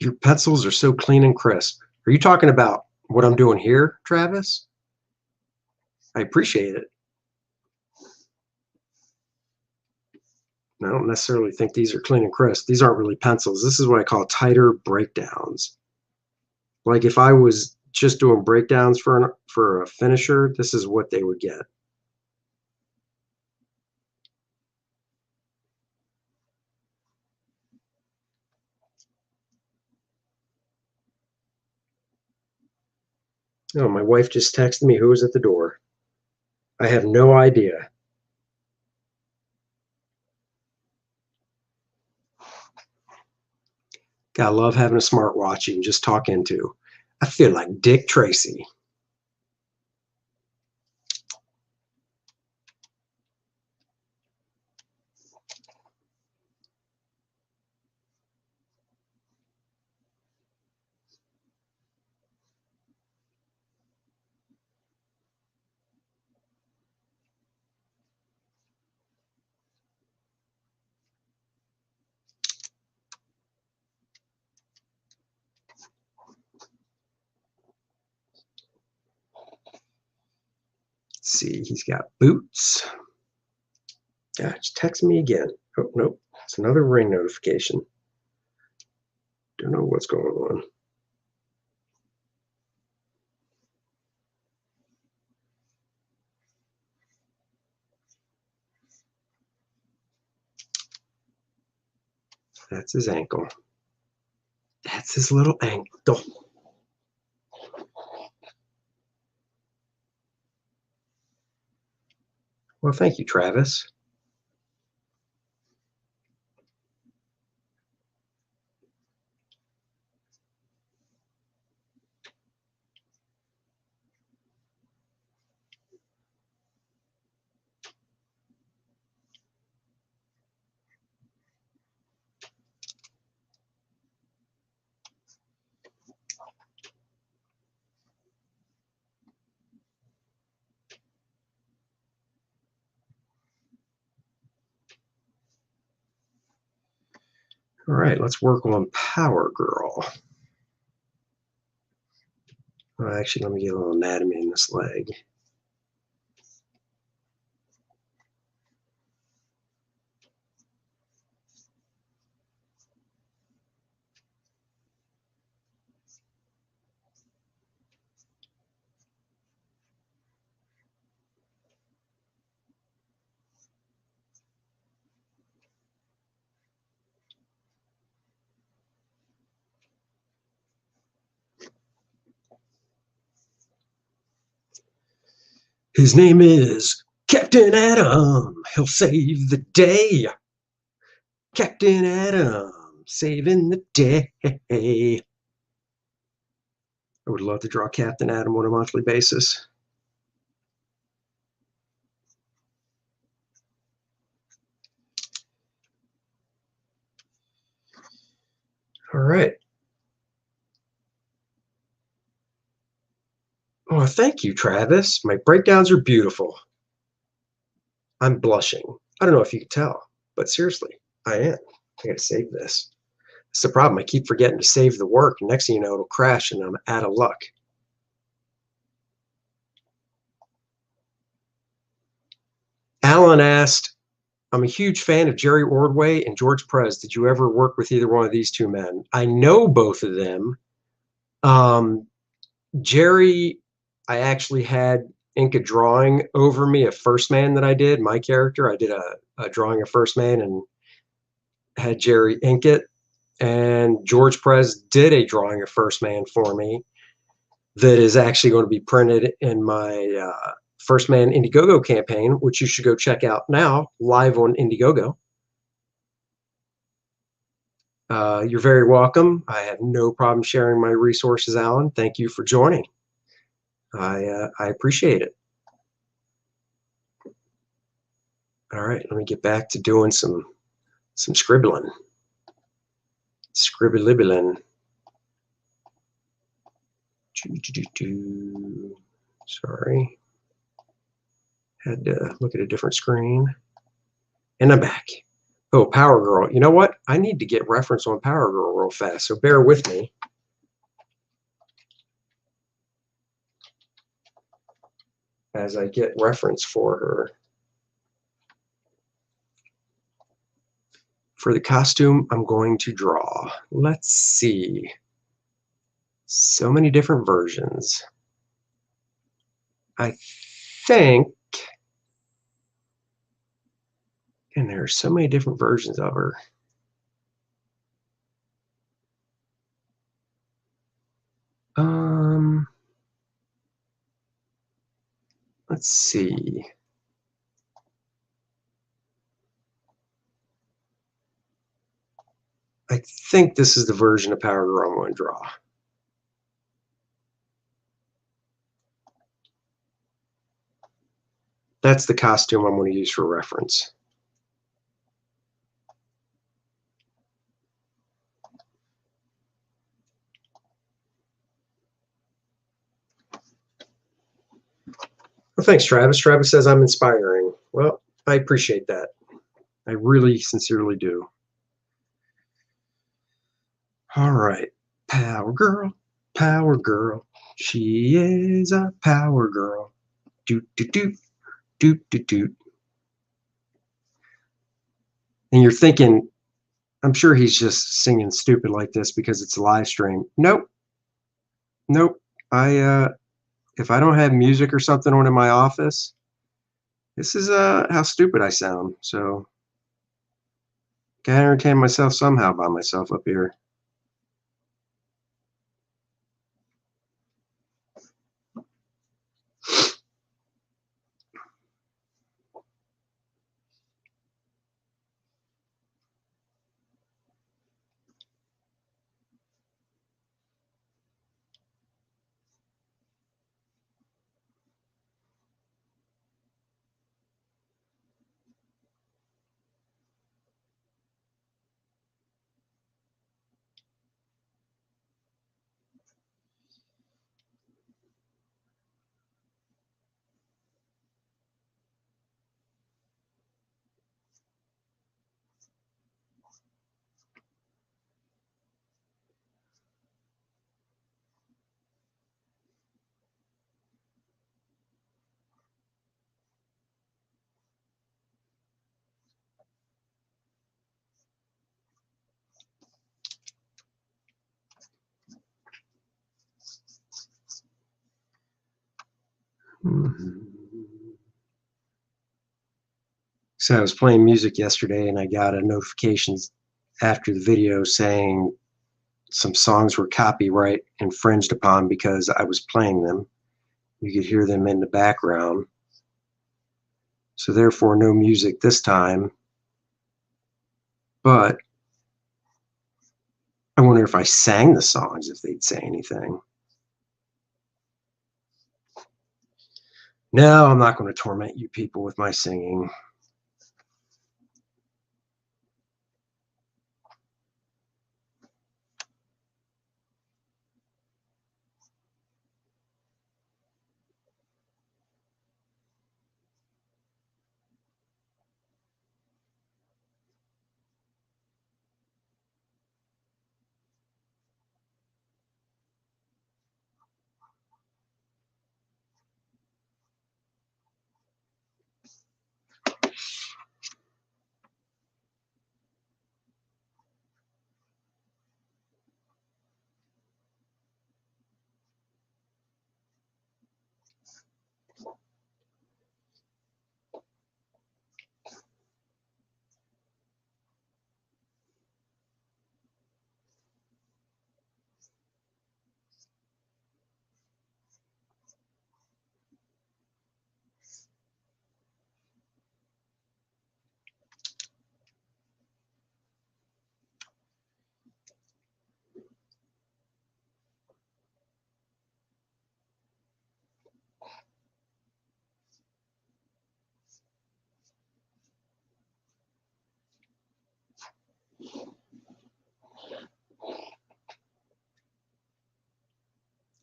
Speaker 1: Your pencils are so clean and crisp. Are you talking about what I'm doing here, Travis? I appreciate it. I don't necessarily think these are clean and crisp. These aren't really pencils. This is what I call tighter breakdowns. Like if I was just doing breakdowns for a finisher, this is what they would get. Oh, my wife just texted me who was at the door. I have no idea. Gotta love having a smartwatch you can just talk into. I feel like Dick Tracy. Let's see, he's got boots. Gosh, text me again. Oh, nope, it's another ring notification. Don't know what's going on. That's his ankle. That's his little ankle. Well, thank you, Travis. All right, let's work on Power Girl. Well, actually, let me get a little anatomy in this leg. His name is Captain Adam. He'll save the day. Captain Adam, saving the day. I would love to draw Captain Adam on a monthly basis. All right. Oh, thank you, Travis. My breakdowns are beautiful. I'm blushing. I don't know if you could tell, but seriously, I am. I gotta save this. It's the problem. I keep forgetting to save the work. Next thing you know, it'll crash and I'm out of luck. Alan asked, I'm a huge fan of Jerry Ordway and George Perez. Did you ever work with either one of these two men? I know both of them. Jerry, I actually had ink a drawing over me, a First Man that I did, my character. I did a drawing of First Man and had Jerry ink it. And George Perez did a drawing of First Man for me that is actually going to be printed in my First Man Indiegogo campaign, which you should go check out now, live on Indiegogo. You're very welcome. I have no problem sharing my resources, Alan. Thank you for joining. I appreciate it. All right, let me get back to doing some scribbling. Scribbling. Sorry. Had to look at a different screen. And I'm back. Oh, Power Girl. You know what? I need to get reference on Power Girl real fast, so bear with me. As I get reference for her. For the costume, I'm going to draw. Let's see. So many different versions. I think, and there are so many different versions of her. Let's see. I think this is the version of Power Girl I'm going to draw. That's the costume I'm going to use for reference. Well, thanks, Travis. Travis says I'm inspiring. Well, I appreciate that. I really sincerely do. All right. Power Girl, Power Girl. She is a Power Girl. Doot, doot, doot, doot, doot, doot. And you're thinking, I'm sure he's just singing stupid like this because it's a live stream. Nope. Nope. If I don't have music or something on in my office, this is how stupid I sound. So gotta entertain myself somehow by myself up here. So I was playing music yesterday and I got a notification after the video saying some songs were copyright infringed upon because I was playing them. You could hear them in the background. So therefore no music this time. But I wonder if I sang the songs, if they'd say anything. No, I'm not going to torment you people with my singing.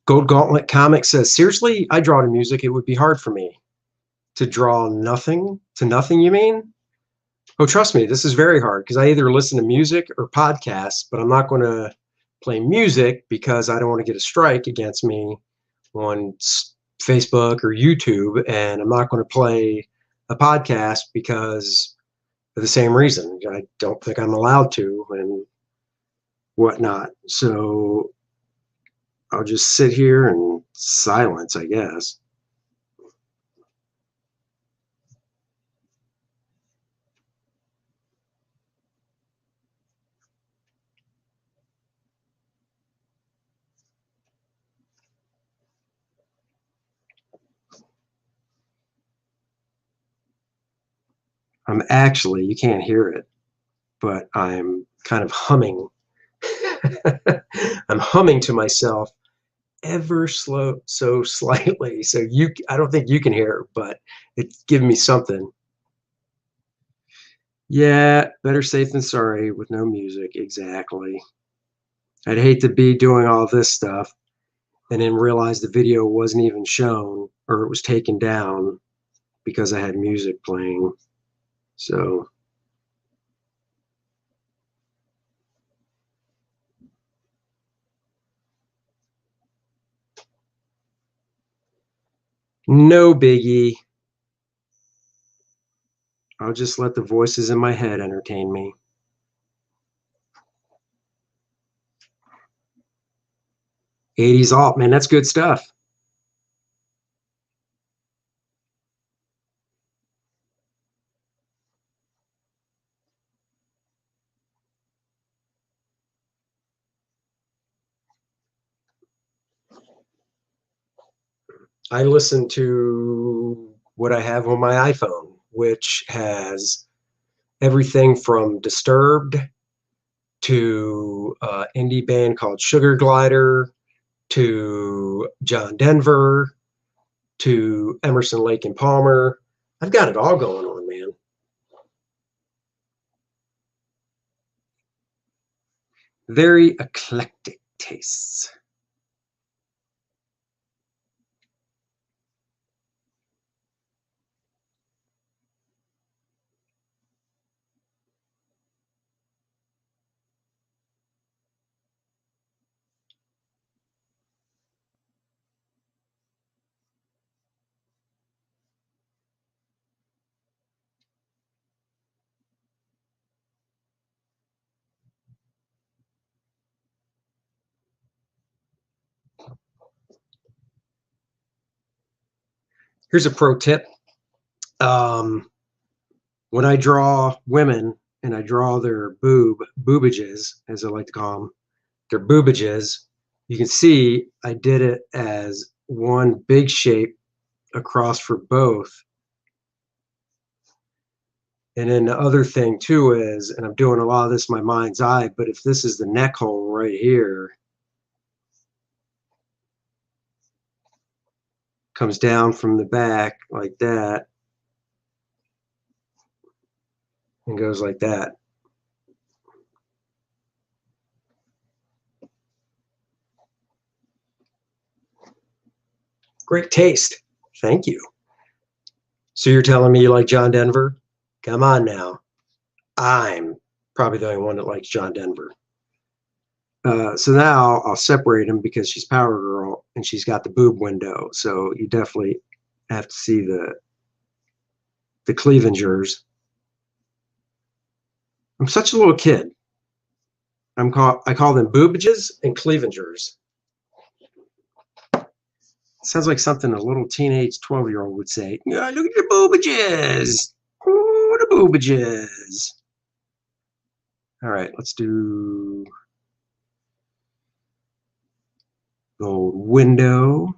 Speaker 1: Gold Gauntlet Comic says, seriously, I draw to music. It would be hard for me. To draw nothing to nothing, you mean? Oh, trust me, this is very hard because I either listen to music or podcasts, but I'm not going to play music because I don't want to get a strike against me on Facebook or YouTube, and I'm not going to play a podcast because for the same reason. I don't think I'm allowed to and whatnot. So I'll just sit here in silence, I guess. I'm actually, you can't hear it, but I'm kind of humming. I'm humming to myself ever so slightly. So I don't think you can hear it, but it's giving me something. Yeah, better safe than sorry with no music. Exactly. I'd hate to be doing all this stuff and then realize the video wasn't even shown or it was taken down because I had music playing. So no biggie. I'll just let the voices in my head entertain me. '80s alt, man, that's good stuff. I listen to what I have on my iPhone, which has everything from Disturbed to indie band called Sugar Glider to John Denver to Emerson, Lake and Palmer. I've got it all going on, man. Very eclectic tastes. Here's a pro tip. Um, when I draw women and I draw their boobages, as I like to call them, their boobages, you can see I did it as one big shape across for both. And then the other thing too is, and I'm doing a lot of this in my mind's eye, but if this is the neck hole right here, comes down from the back like that and goes like that. Great taste. Thank you. So you're telling me you like John Denver? Come on now. I'm probably the only one that likes John Denver. So now I'll separate them because she's Power Girl and she's got the boob window. So you definitely have to see the cleavagers. I'm such a little kid. I call them boobages and cleavagers. Sounds like something a little teenage 12-year-old would say. Yeah, look at the boobages. Oh, the boobages. All right, let's do the window.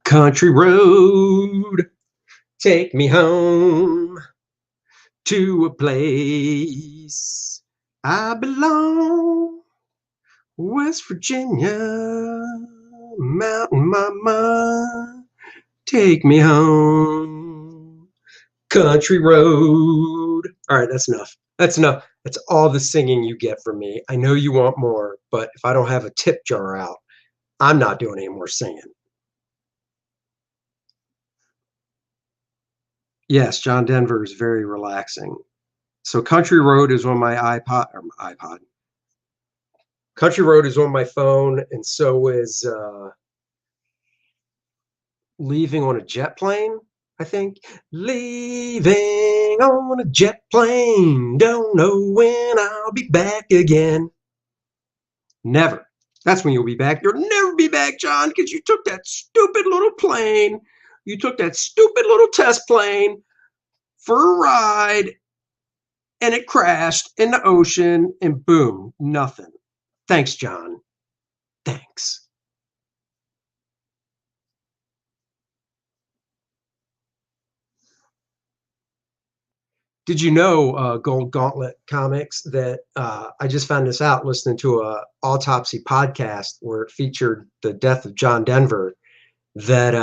Speaker 1: Country road, take me home to a place I belong. West Virginia, Mountain Mama, take me home. Country road. All right, that's enough. That's enough. That's all the singing you get from me. I know you want more, but if I don't have a tip jar out, I'm not doing any more singing. Yes, John Denver is very relaxing. So Country Road is on my iPod. Country Road is on my phone, and so is Leaving on a Jet Plane, I think. Leaving on a jet plane, don't know when I'll be back again. Never. That's when you'll be back. You'll never be back, John, because you took that stupid little plane. You took that stupid little test plane for a ride, and it crashed in the ocean, and boom, nothing. Thanks, John. Thanks. Did you know, Gold Gauntlet Comics, that I just found this out listening to a autopsy podcast where it featured the death of John Denver, that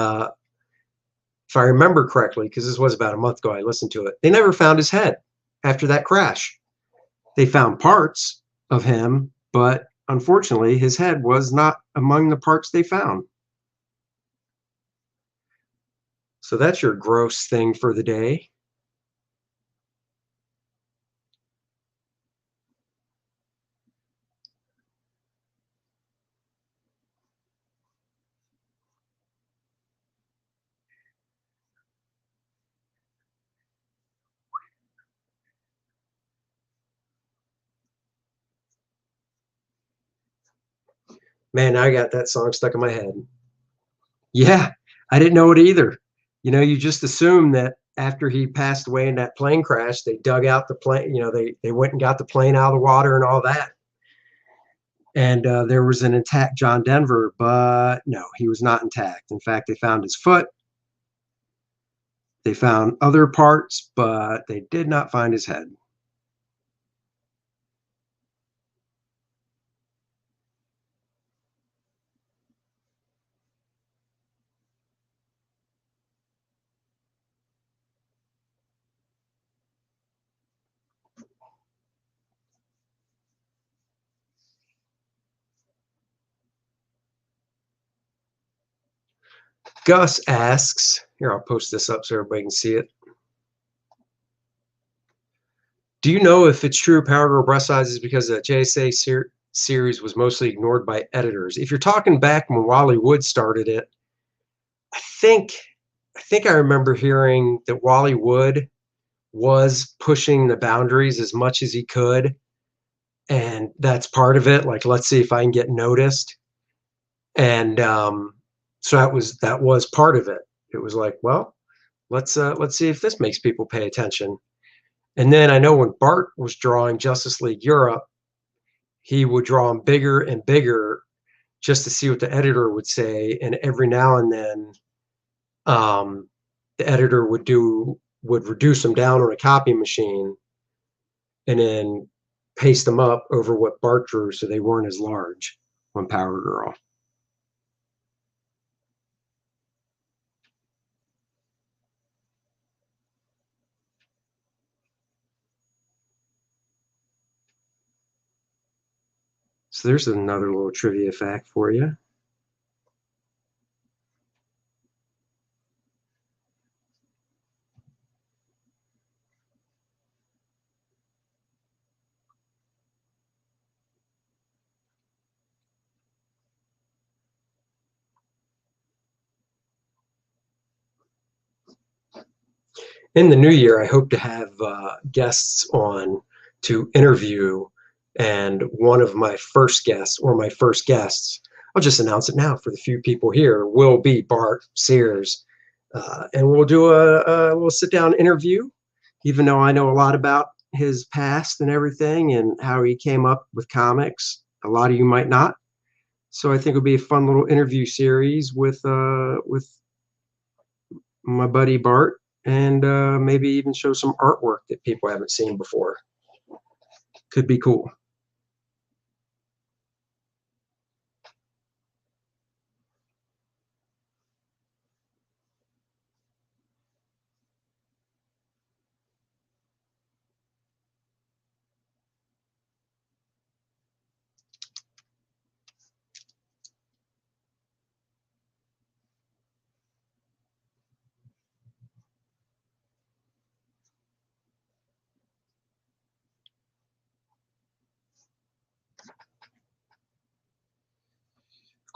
Speaker 1: if I remember correctly, because this was about a month ago, I listened to it, they never found his head after that crash. They found parts of him, but unfortunately, his head was not among the parts they found. So that's your gross thing for the day. Man, I got that song stuck in my head. Yeah, I didn't know it either. You know, you just assume that after he passed away in that plane crash, they dug out the plane, they went and got the plane out of the water and all that. And there was an intact John Denver, but no, he was not intact. In fact, they found his foot. They found other parts, but they did not find his head. Gus asks, here, I'll post this up so everybody can see it. Do you know if it's true Power Girl breast size is because the JSA series was mostly ignored by editors? If you're talking back when Wally Wood started it, I think I remember hearing that Wally Wood was pushing the boundaries as much as he could, and that's part of it. Like, let's see if I can get noticed, and so that was part of it. It was like, well, let's see if this makes people pay attention. And then I know when Bart was drawing Justice League Europe, he would draw them bigger and bigger just to see what the editor would say. And every now and then, the editor would reduce them down on a copy machine and then paste them up over what Bart drew so they weren't as large on Power Girl. So there's another little trivia fact for you. In the new year, I hope to have guests on to interview. And one of my first guests, or my first guests, I'll just announce it now for the few people here, will be Bart Sears. And we'll do a little sit down interview, even though I know a lot about his past and everything and how he came up with comics. A lot of you might not. So I think it'll be a fun little interview series with my buddy Bart, and maybe even show some artwork that people haven't seen before. Could be cool.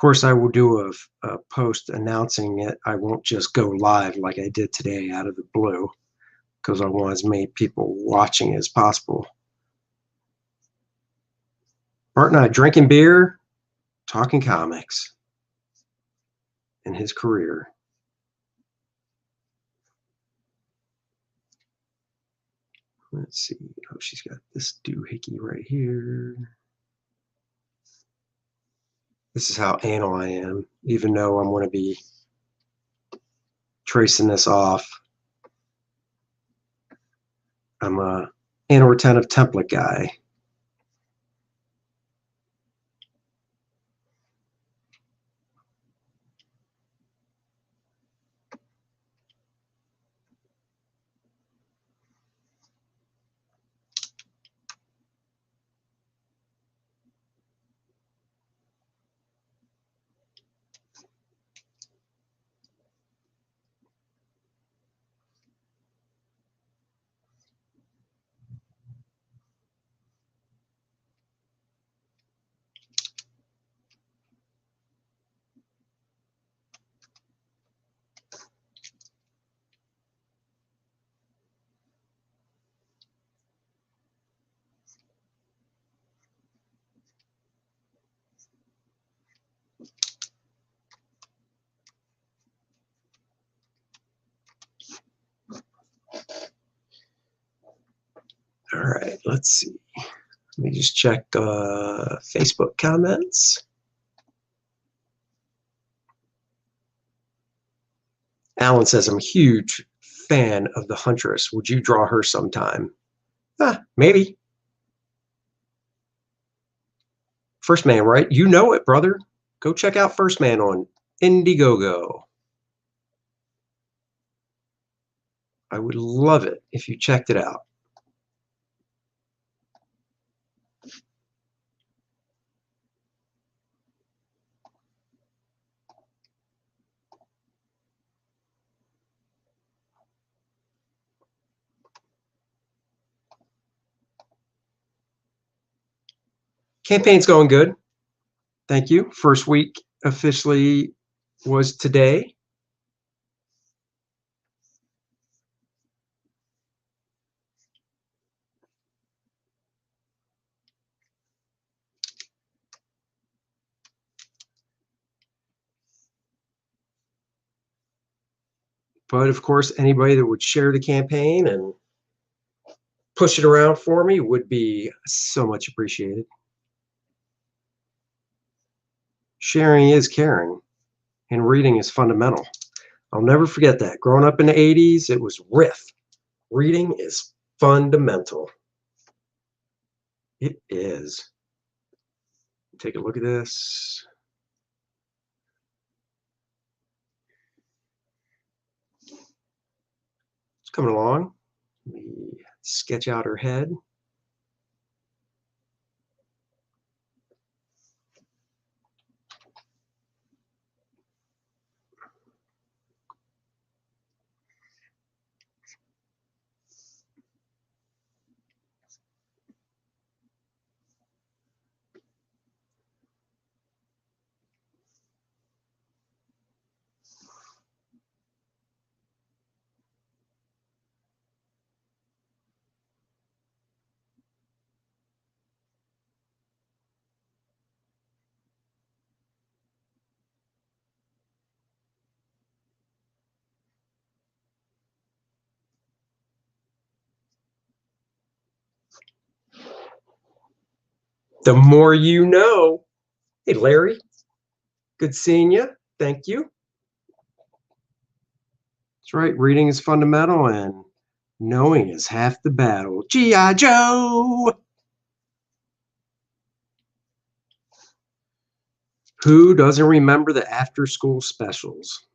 Speaker 1: course, I will do a post announcing it. I won't just go live like I did today out of the blue because I want as many people watching as possible. Bart and I drinking beer, talking comics and his career. Let's see. Oh, she's got this doohickey right here. This is how anal I am, even though I'm going to be tracing this off. I'm a anal retentive template guy. All right, let's see. Let me just check Facebook comments. Alan says, I'm a huge fan of the Huntress. Would you draw her sometime? Maybe. First Man, right? You know it, brother. Go check out First Man on Indiegogo. I would love it if you checked it out. Campaign's going good. Thank you. First week officially was today. But of course, anybody that would share the campaign and push it around for me would be so much appreciated. Sharing is caring, and reading is fundamental. I'll never forget that. Growing up in the 80s, it was riff. Reading is fundamental. It is. Take a look at this. It's coming along. Let me sketch out her head. The more you know. Hey, Larry. Good seeing you. Thank you. That's right. Reading is fundamental, and knowing is half the battle. G.I. Joe! Who doesn't remember the after-school specials?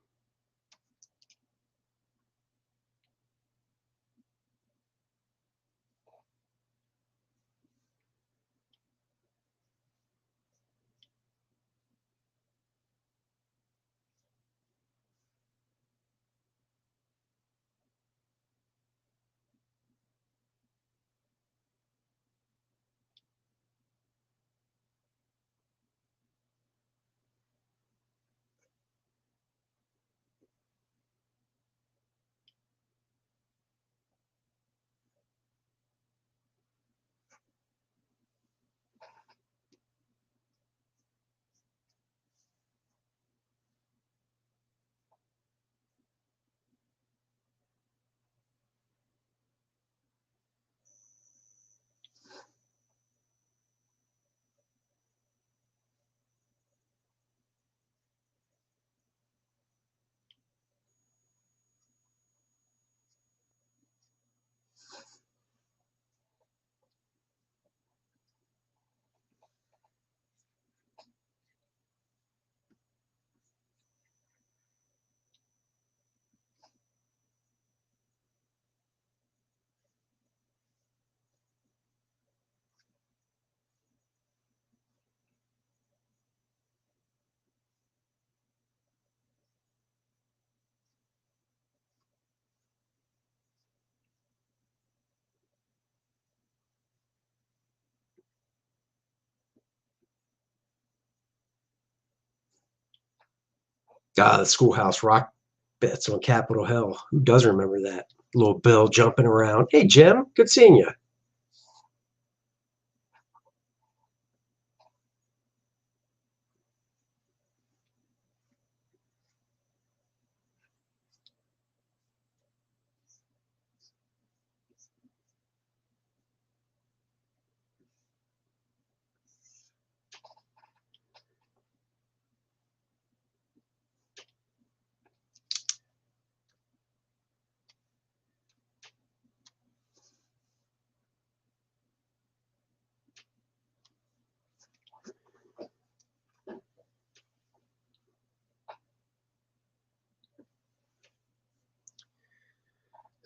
Speaker 1: God, the Schoolhouse Rock bits on Capitol Hill. Who doesn't remember that? Little Bill jumping around. Hey, Jim, good seeing you.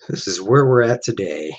Speaker 1: This is where we're at today.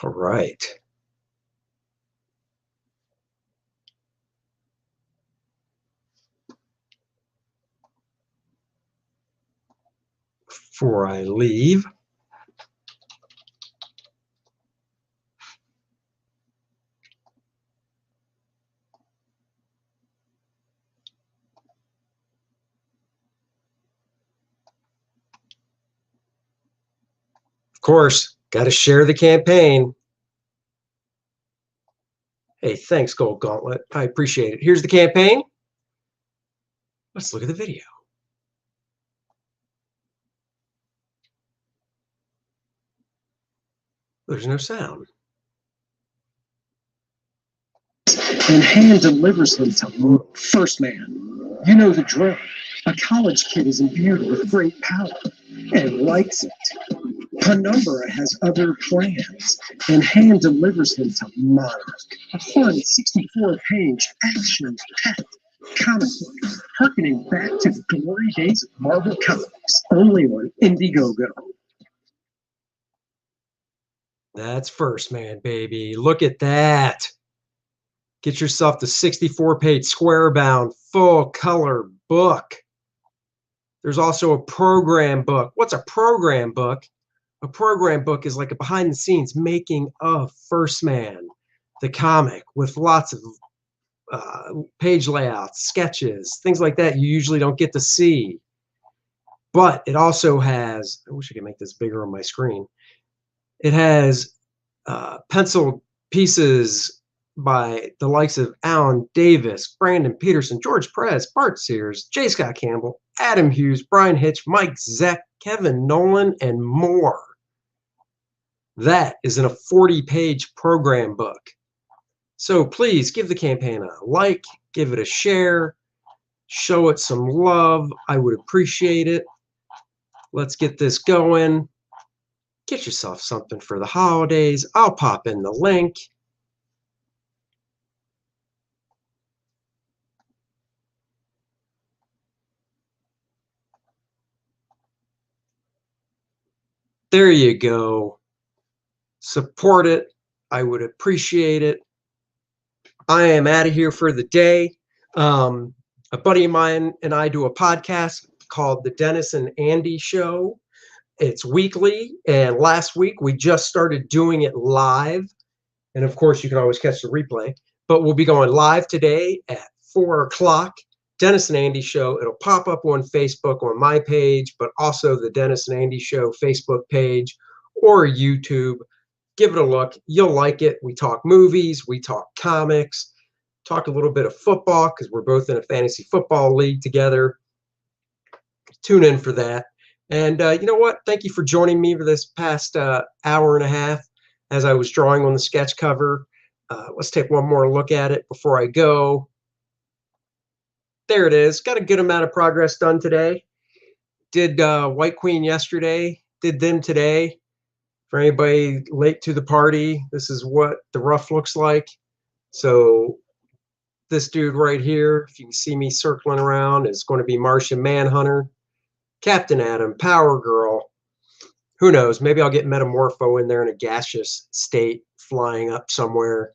Speaker 1: All right. Before I leave, of course, got to share the campaign. Hey, thanks, Gold Gauntlet. I appreciate it. Here's the campaign. Let's look at the video. There's no sound.
Speaker 2: And hand delivers him to first man. You know the drill. A college kid is imbued with great power and likes it. Penumbra has other plans, and hand delivers him to Monarch. A fun 64-page action-packed comic book, harkening back to the glory days of Marvel Comics, only on Indiegogo.
Speaker 1: That's First Man, baby. Look at that. Get yourself the 64-page square-bound full-color book. There's also a program book. What's a program book? A program book is like a behind-the-scenes making of First Man, the comic, with lots of page layouts, sketches, things like that you usually don't get to see. But it also has, I wish I could make this bigger on my screen. It has penciled pieces by the likes of Alan Davis, Brandon Peterson, George Perez, Bart Sears, J. Scott Campbell, Adam Hughes, Brian Hitch, Mike Zeck, Kevin Nolan, and more. That is in a 40-page program book. So please give the campaign a like, give it a share, show it some love. I would appreciate it. Let's get this going. Get yourself something for the holidays. I'll pop in the link. There you go. Support it. I would appreciate it. I am out of here for the day. A buddy of mine and I do a podcast called The Dennis and Andy Show. It's weekly, and last week we just started doing it live. And of course, you can always catch the replay. But we'll be going live today at 4 o'clock. Dennis and Andy Show. It'll pop up on Facebook on my page, but also the Dennis and Andy Show Facebook page or YouTube. Give it a look. You'll like it. We talk movies, we talk comics, talk a little bit of football because we're both in a fantasy football league together. Tune in for that. And you know what? Thank you for joining me for this past hour and a half as I was drawing on the sketch cover. Let's take one more look at it before I go. There it is. Got a good amount of progress done today. Did White Queen yesterday. Did them today. For anybody late to the party, this is what the rough looks like. So this dude right here, if you can see me circling around, is going to be Martian Manhunter, Captain Atom, Power Girl. Who knows? Maybe I'll get Metamorpho in there in a gaseous state flying up somewhere.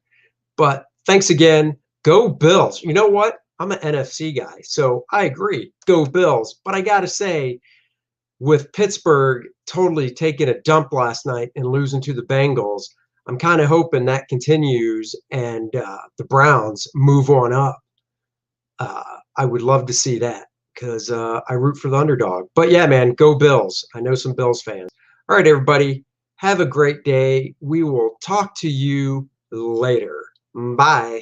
Speaker 1: But thanks again. Go Bills. You know what? I'm an NFC guy, so I agree. Go Bills. But I got to say, with Pittsburgh totally taking a dump last night and losing to the Bengals, I'm kind of hoping that continues and the Browns move on up. I would love to see that because I root for the underdog. But yeah, man, go Bills. I know some Bills fans. All right, everybody, have a great day. We will talk to you later. Bye.